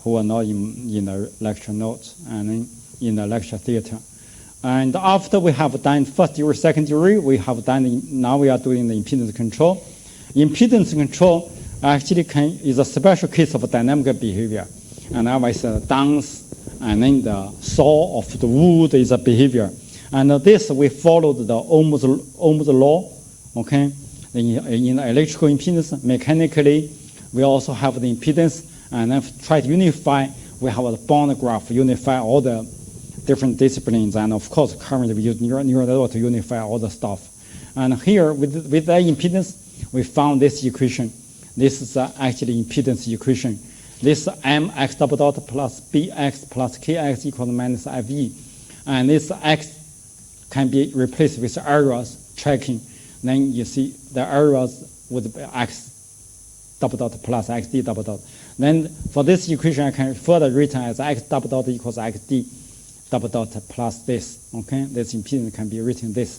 who are not in the lecture notes and in the lecture theater. And after we have done first degree, second degree, we have done. Now we are doing the impedance control. Impedance control actually is a special case of dynamic behavior, and otherwise dance and then the saw of the wood is a behavior. And this we followed the Ohm's law. Okay. In electrical impedance, mechanically, we also have the impedance, and then try to unify. We have a bond graph, unify all the different disciplines, and of course, currently we use neural network to unify all the stuff. And here, with that impedance, we found this equation. This is actually impedance equation. This mx double dot plus bx plus kx equals minus fe, and this x can be replaced with errors tracking. Then you see the errors would be x double dot plus xd double dot. Then for this equation, I can further written as x double dot equals xd double dot plus this. Okay, this impedance can be written this.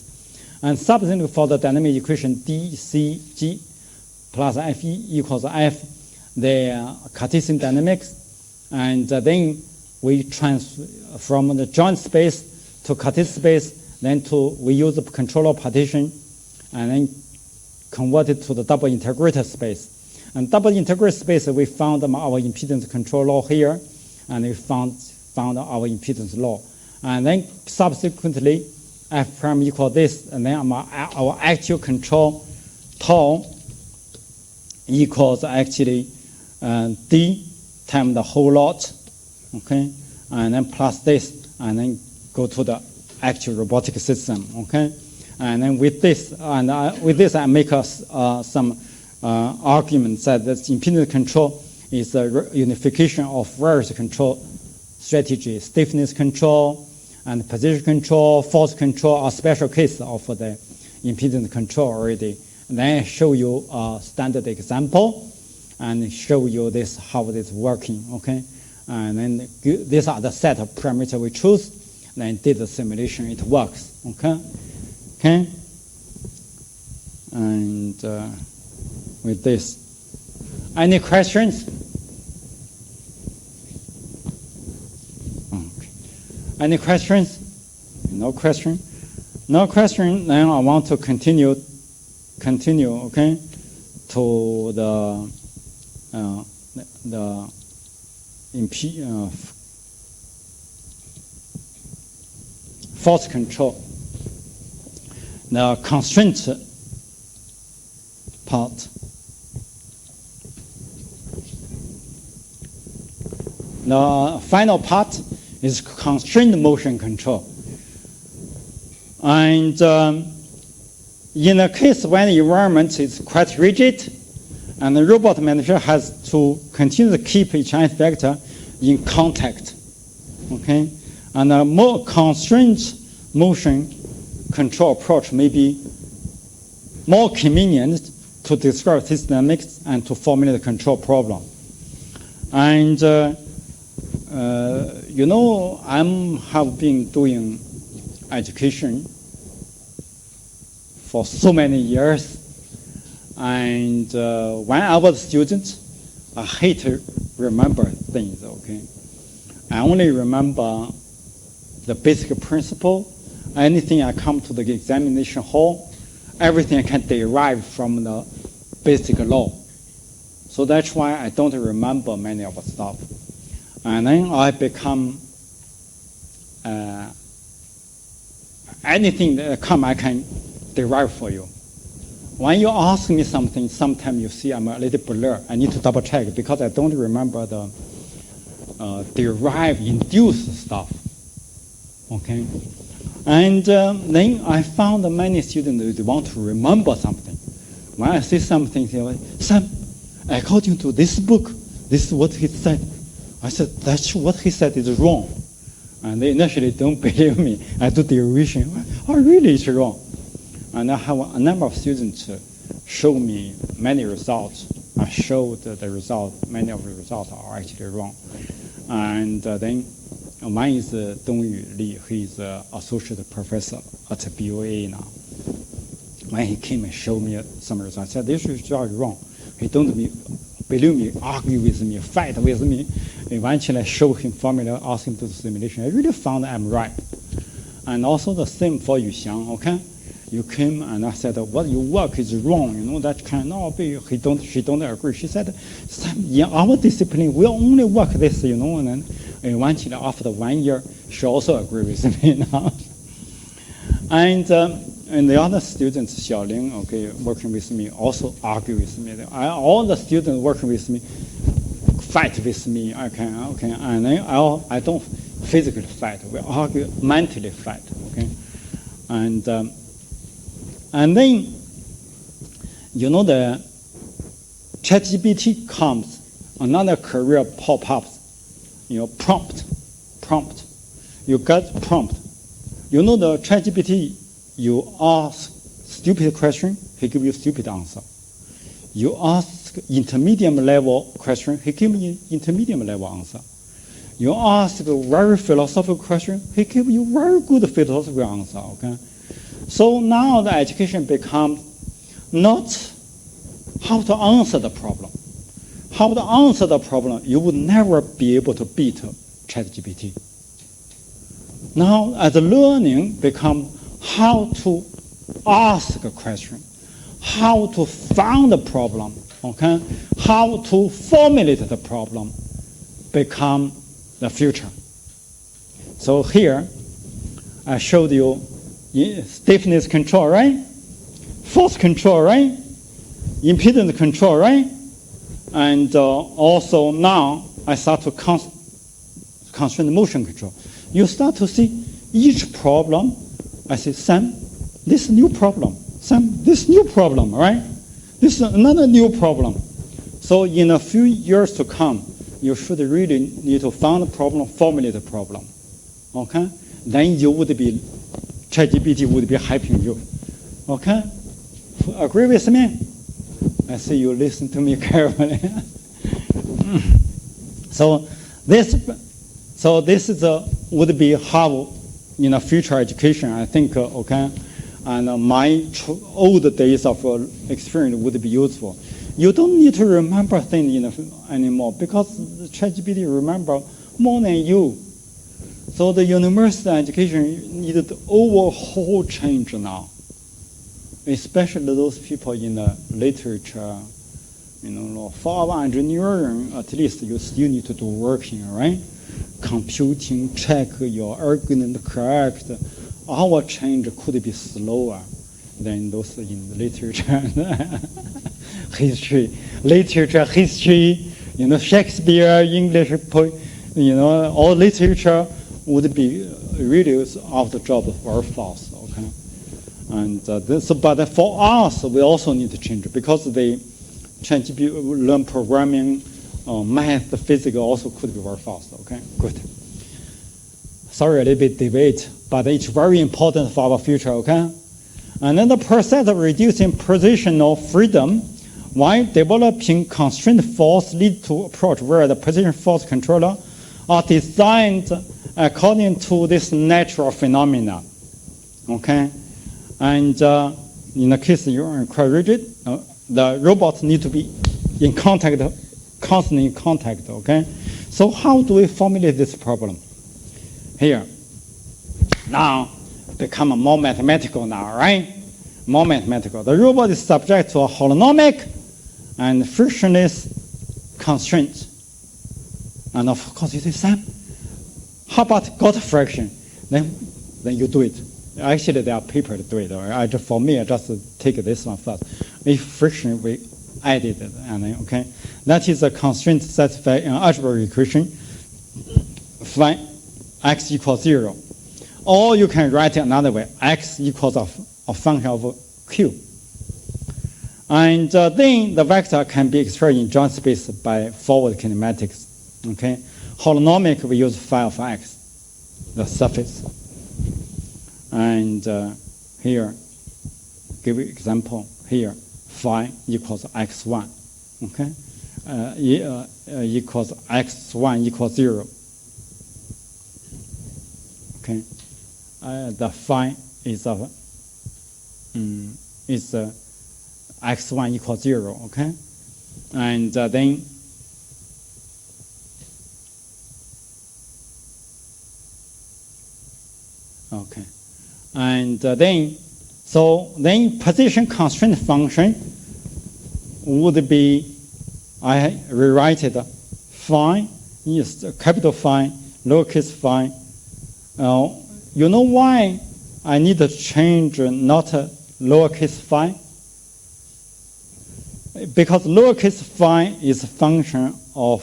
And subsequently for the dynamic equation dcg plus fe equals f, the Cartesian dynamics, and then we transfer from the joint space to Cartesian space, then we use the controller partition, and then convert it to the double integrator space. And double integrator space, we found our impedance control law here, and we found our impedance law. And then subsequently, f prime equal this, and then our actual control tau equals actually d times the whole lot, okay, and then plus this, and then go to the actual robotic system, okay. And then with this, I make some arguments that this impedance control is a unification of various control strategies: stiffness control and position control, force control are special cases of the impedance control already. Then I show you a standard example and show you this how this working, okay? And then these are the set of parameters we choose. Then did the simulation, it works, okay? Okay? And with this. Any questions? Okay. Any questions? No question? No question, then I want to continue, okay, to the force control, the constraint part. The final part is constrained motion control. And in a case when the environment is quite rigid, and the robot manufacturer has to continue to keep each vector in contact, okay? And a more constrained motion control approach may be more convenient to describe this dynamics and to formulate the control problem. And you know, I have been doing education for so many years, and when I was a student, I hate to remember things, okay? I only remember the basic principle. Anything I come to the examination hall, everything I can derive from the basic law. So that's why I don't remember many of the stuff. And then I become anything that come I can derive for you. When you ask me something, sometimes you see I'm a little blur. I need to double check because I don't remember the derived, induced stuff. Okay? And then I found many students they want to remember something. When I say something, they say, Sam, according to this book, this is what he said. I said, that's what he said is wrong. And they initially don't believe me. I do derivation. Oh, really, it's wrong. And I have a number of students show me many results. I showed the result. Many of the results are actually wrong. And then one is Dongyu Li. He's an associate professor at BOA now. When he came and showed me some results, I said, this is wrong. He don't believe me, argue with me, fight with me. Eventually I show him formula, ask him to do the simulation. I really found I'm right. And also the same for Yuxiang, okay? You came and I said, what your work is wrong, you know, that cannot be. She don't agree. She said, in our discipline, we only work this, you know, and then eventually after 1 year, she also agreed with me now. And the other students, Xiaoling, okay, working with me, also argue with me. All the students working with me fight with me. Okay, and then I don't physically fight. We argue, mentally fight. Okay, and then you know the ChatGPT comes, another career pop-ups. You know, prompt. You get prompt. You know the ChatGPT. You ask stupid question, he give you stupid answer. You ask intermediate level question, he give you intermediate level answer. You ask a very philosophical question, he give you very good philosophical answer. Okay, so now the education becomes not how to answer the problem. How to answer the problem, you would never be able to beat ChatGPT. Now, as learning becomes how to ask a question, how to find the problem, okay? How to formulate the problem become the future. So here, I showed you stiffness control, right? Force control, right? Impedance control, right? And also now, I start to constrain motion control. You start to see each problem. I say, Sam, this new problem. Sam, this new problem, right? This is another new problem. So in a few years to come, you should really need to find the problem, formulate the problem. Okay? Then you would be, ChatGPT would be helping you. Okay? Agree with me? I see you listen to me carefully. So this is would be how in a future education, I think, okay, and my old days of experience would be useful. You don't need to remember things anymore because ChatGPT remember more than you. So the university education needed overhaul change now, especially those people in the literature. For our engineering, at least you still need to do working, right? Computing, check your argument correct. Our change could be slower than those in literature, history, Shakespeare, English, all literature would be really out of job very fast, okay? And but for us, we also need to change because they learn programming, math, physics also could be very fast, okay? Good. Sorry, a little bit debate, but it's very important for our future, okay? And then the process of reducing positional freedom while developing constraint force lead to approach where the position force controller are designed according to this natural phenomena, okay? And in the case you're quite rigid, the robots need to be in contact, constantly in contact, okay? So how do we formulate this problem? Here. Now, become more mathematical now, right? More mathematical. The robot is subject to a holonomic and frictionless constraint. And of course, you say, Sam, how about got friction? Then you do it. Actually, there are papers to do it. Right? For me, I just take this one first. If friction, we added it. And then, okay? That is a constraint satisfied in algebraic equation. Find x equals 0. Or you can write it another way. X equals a function of q. And then the vector can be expressed in joint space by forward kinematics. Okay? Holonomic, we use phi of x, the surface. And here, give you example. Here, phi equals x1. Okay? Equals x1 equals 0. Okay? The phi is x1 equals 0. Okay? And then okay. And then position constraint function would be, I rewrite it, phi is capital Phi, lowercase phi. You know why I need to change not lowercase phi? Because lowercase phi is a function of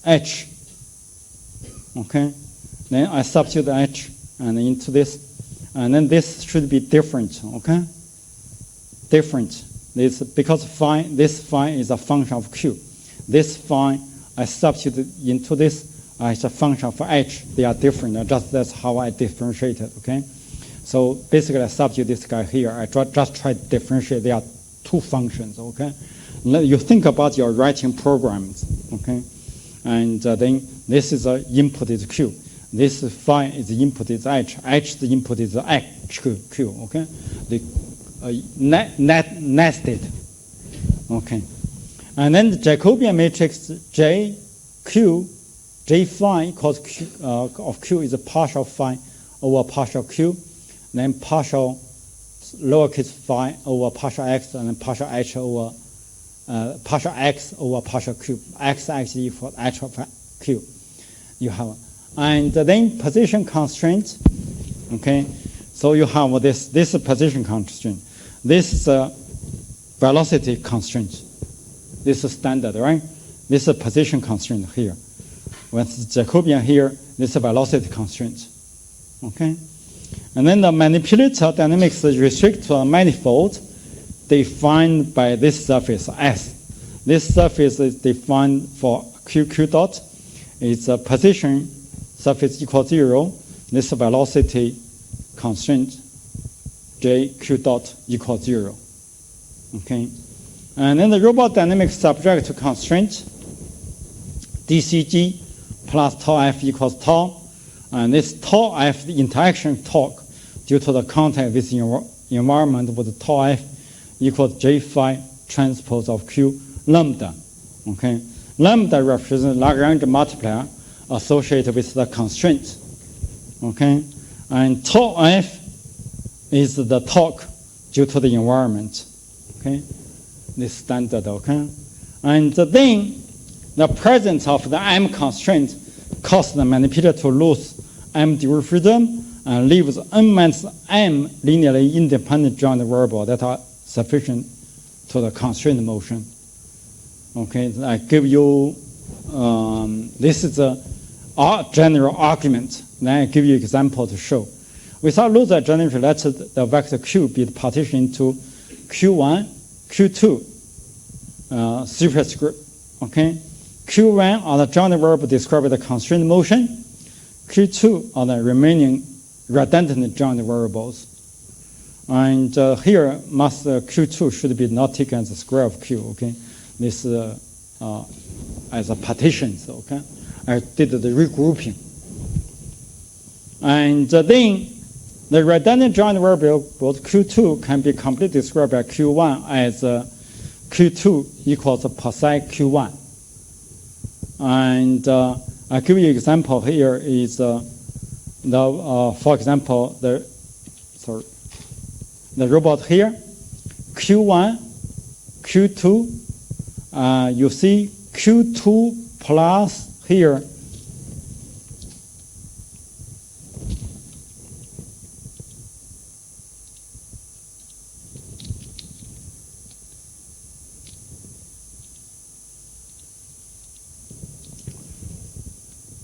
h. Okay? Then I substitute h and into this. And then this should be different, okay? Different. Because this phi is a function of q. This phi, I substitute into this as a function of h. They are different. That's how I differentiate it, okay? So basically, I substitute this guy here. I just try to differentiate. There are two functions, okay? You think about your writing programs, okay? And then this is input is q. This phi is the input is h. H the input is q. Okay, the nested. Okay, and then the Jacobian matrix J phi equals q of q is a partial phi over partial q, then partial lowercase phi over partial x, and then partial h over partial x over partial q. X actually equals h of q. You have. And then position constraint, okay? So you have this is position constraint. This is a velocity constraint. This is standard, right? This is a position constraint here. With Jacobian here, this is a velocity constraint, okay? And then the manipulator dynamics restrict to a manifold defined by this surface, S. This surface is defined for q dot. It's a position surface equals 0, this velocity constraint J q dot equals 0. Okay, and then the robot dynamic subject to constraint dCg plus tau f equals tau, and this tau f, the interaction torque due to the contact with the environment with tau f equals J phi transpose of Q lambda. Okay, lambda represents Lagrange multiplier associated with the constraint. Okay, and tau f is the torque due to the environment. Okay, this standard. Okay, and then the presence of the M constraint causes the manipulator to lose M degree freedom and leaves N minus M linearly independent ground variables that are sufficient to the constraint motion. Okay, I give you, this is a general argument. Then I give you example to show. Without losing generally, let the vector Q be partitioned into Q1, Q2 superscript. Okay, Q1 are the ground variable described by the constraint motion. Q2 are the remaining redundant ground variables. And here, Q2 should be not taken as the square of Q. Okay, this as a partition. Okay, I did the regrouping. And then the redundant ground variable Q2 can be completely described by Q1 as Q2 equals psi Q1. And I give you an example here is for example, the robot here, Q1, Q2, you see Q2 plus here,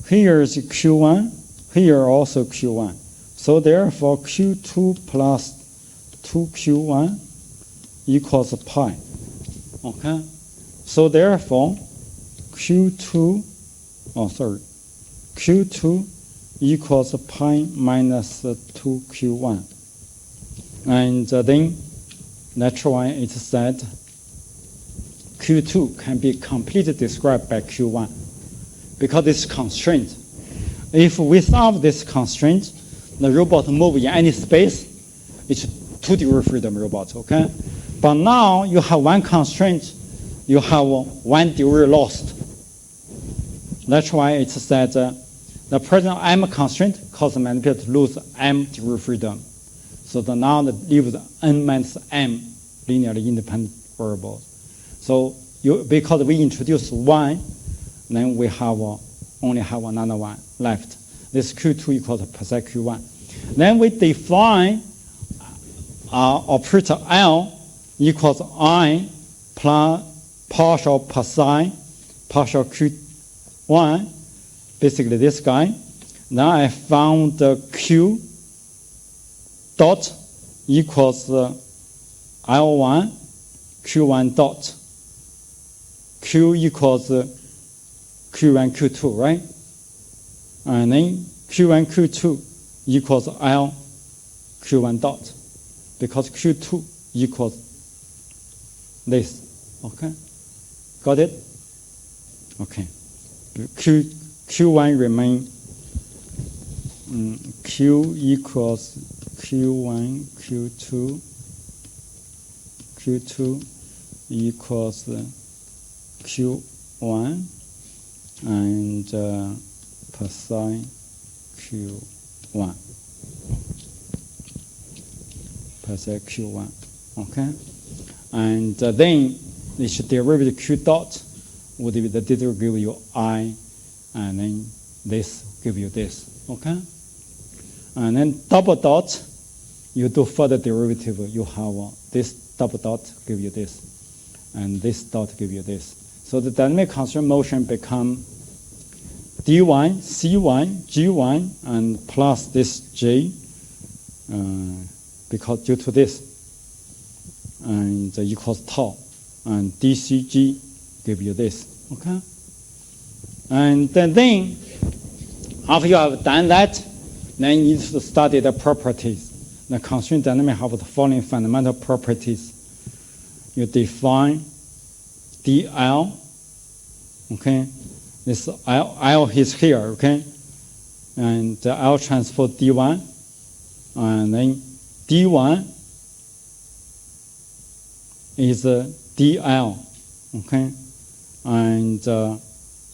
here is Q1, here also Q1. So therefore, Q2 plus 2Q1 equals pi. Okay? So therefore, Q2 equals pi minus 2Q1. And then that's why it said Q2 can be completely described by Q1 because it's constraint. If without this constraint, the robot move in any space, it's 2 degree freedom robot, okay? But now you have one constraint, you have 1 degree lost. That's why it said the present M constraint causes the manipulator to lose M degree freedom. So now it leaves N minus M linearly independent variables. So because we introduce 1, then we have only have another one left. This Q2 equals psi Q1. Then we define operator L equals I plus partial psi partial Q1, basically this guy. Now I found the Q dot equals L1 Q1 dot. Q equals Q1 Q2, right? And then Q1 Q2 equals L Q1 dot, because Q2 equals this. Okay, got it? Okay, Q1 remain Q equals Q1 Q2 equals Q1 and psi Q1. Psi Q1. Okay? And then this derivative Q dot would be the derivative give you I, and then this give you this. Okay? And then double dot, you do further derivative, you have this double dot give you this, and this dot give you this. So the dynamic constraint motion become D1, C1, G1, and plus this J, because due to this, and equals tau, and DCG give you this. Okay? And then after you have done that, then you need to study the properties. The constraint dynamic have the following fundamental properties. you define dl, okay? This L is here, okay? And the L transpose D1, and then D1 is DL, okay? And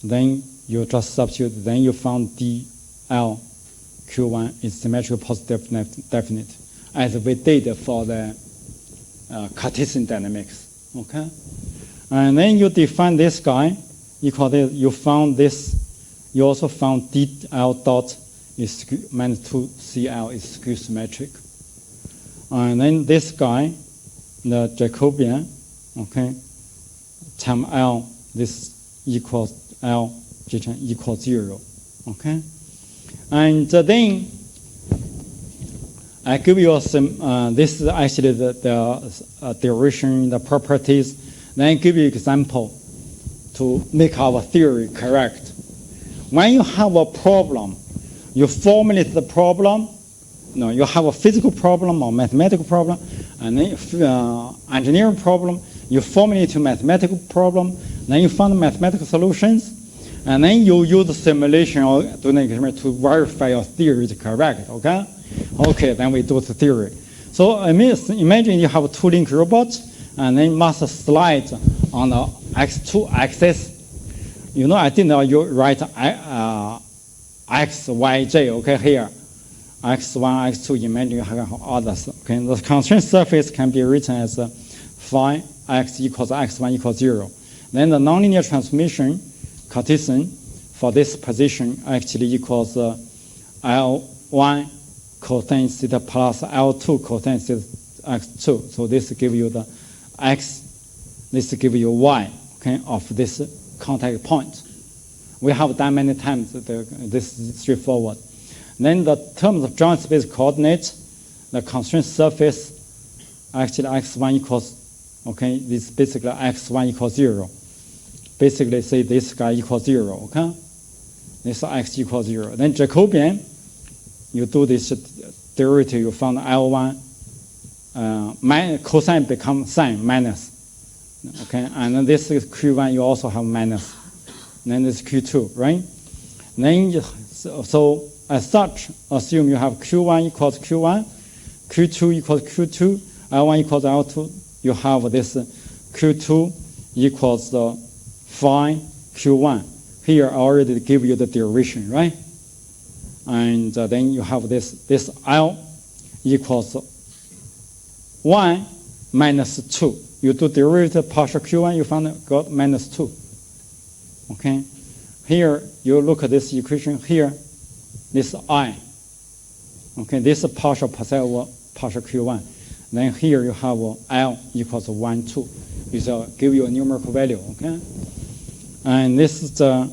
then you just substitute, then you found DL Q1 is symmetrical positive definite, as we did for the Cartesian dynamics, okay? And then you define this guy, equal this, you found this, you also found DL dot is minus 2CL is skew symmetric. And then this guy, the Jacobian, okay, time L, this equals L, equals 0, okay? And then I give you some, this is actually the duration, the properties. Then I give you example to make our theory correct. When you have a problem, you formulate the problem. No, you have a physical problem or mathematical problem, and then engineering problem. You formulate a mathematical problem. Then you find mathematical solutions, and then you use the simulation or doing experiment to verify your theory is correct. Okay, okay. Then we do the theory. So imagine you have a two-link robot, and then must slide on the x2 axis. You know, I did not write x, y, j. Okay, here, x1, x2. Imagine you have others. Okay, the constraint surface can be written as phi x equals x1 equals 0. Then the nonlinear transformation Cartesian for this position actually equals L1 cosine theta plus L2 cosine theta x2. So this gives you the x, this gives you y, okay, of this contact point. We have done many times, this is straightforward. Then the terms of joint space coordinates, the constraint surface, actually x1 equals, okay, this basically x1 equals 0. Basically say this guy equals 0, okay? This x equals 0. Then Jacobian, you do this derivative, you found L1, cosine becomes sine, minus, okay? And then this is Q1, you also have minus. Then this Q2, right? Then, so as such, assume you have Q1 equals Q1, Q2 equals Q2, L1 equals L2. You have this Q2 equals the phi Q1. Here I already give you the derivation, right? And then you have this L equals 1 minus 2. You do derivative partial Q1, you find got minus 2. Okay? Here, you look at this equation here, this I. Okay, this is partial partial Q1. Then here you have L equals 1, 2. This will give you a numerical value, okay? And this is the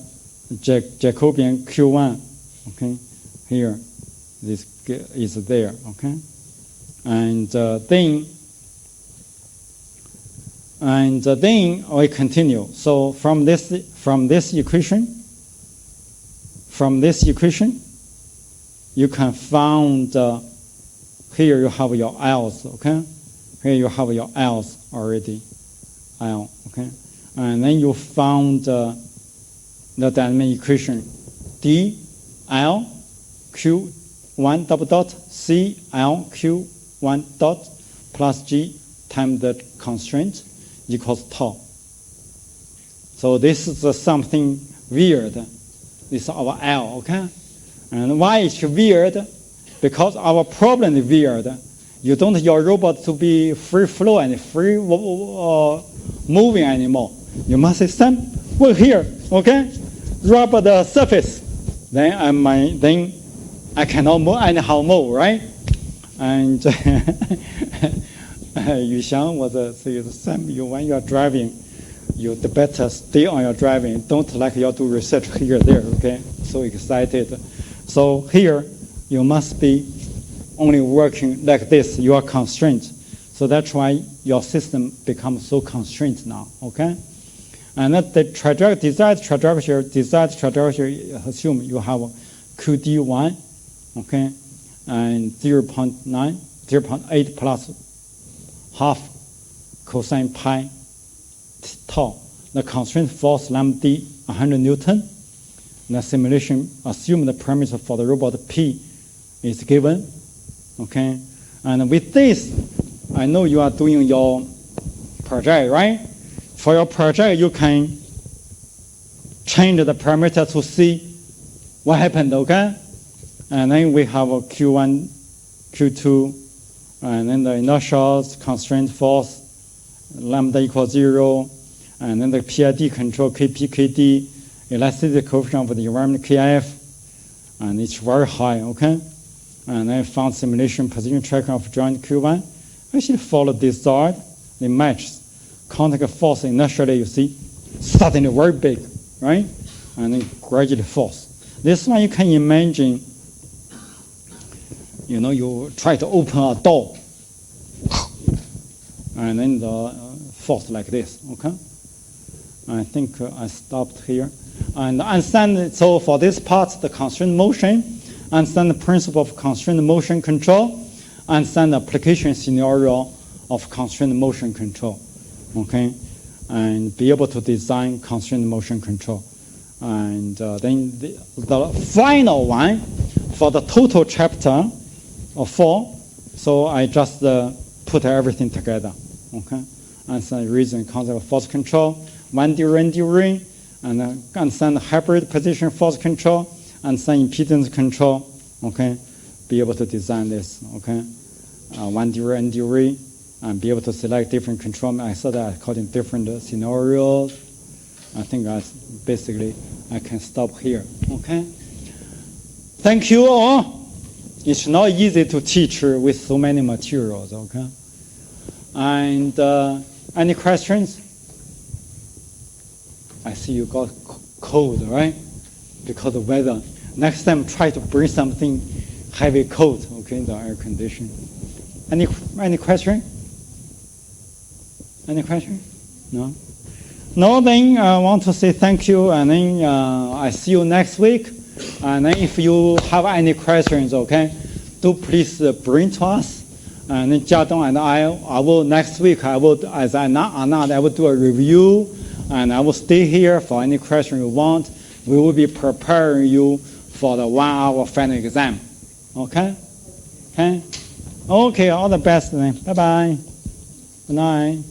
Jacobian Q1, okay? Here, this is there, okay? And then we continue. So from this equation, you can find here you have your L's, okay? Here you have your L's already, L, okay? And then you found the dynamic equation D L Q1 double dot C L Q1 dot plus G times the constraint equals tau. So this is something weird. This is our L, okay? And why it's weird? Because our problem is weird. You don't want your robot to be free flow and free moving anymore. You must say, Sam, well here, okay? Rub the surface. Then I cannot move anyhow move, right? And Yuxiang was saying, Sam, when you are driving, you better stay on your driving. Don't like you do research here, there, okay? So excited. So here, you must be only working like this. You are constrained. So that's why your system becomes so constrained now, okay? And that the desired trajectory, assume you have QD1, okay, and 0.8 plus half cosine pi tau. The constraint force lambda d 100 Newton. The simulation assume the parameter for the robot P is given. Okay, and with this, I know you are doing your project, right? For your project, you can change the parameter to see what happened, okay? And then we have a Q1, Q2, and then the inertial constraint force, lambda equals 0, and then the PID control, KP, KD, elasticity coefficient of the environment, KF, and it's very high, okay? And then found simulation position tracking of joint Q1. Actually follow this side, they match. Contact force initially, you see, suddenly very big, right? And then gradually force. This one you can imagine, you try to open a door, and then the force like this, okay? I think I stopped here. And understand, so for this part, the constraint motion, understand the principle of constraint motion control, understand the application scenario of constraint motion control, okay? And be able to design constraint motion control. And then the final one, for the total chapter of 4, so I just put everything together, okay? Understand reason concept of force control, 1D ring, and understand the hybrid position force control, understand impedance control, okay? Be able to design this, okay? 1D ring, and be able to select different control methods according to different scenarios. I think basically I can stop here, okay? Thank you all. It's not easy to teach with so many materials, okay? And any questions? I see you got cold, right? Because of weather. Next time, try to bring something heavy coat, okay, the air conditioning. Any question? Any question? No? No, then I want to say thank you, and then I see you next week. And then if you have any questions, okay, do please bring to us. And then Jiadong and I will next week, as Anand, I will do a review, and I will stay here for any question you want. We will be preparing you for the 1-hour final exam. Okay? Okay? Okay, all the best then. Bye-bye. Good night.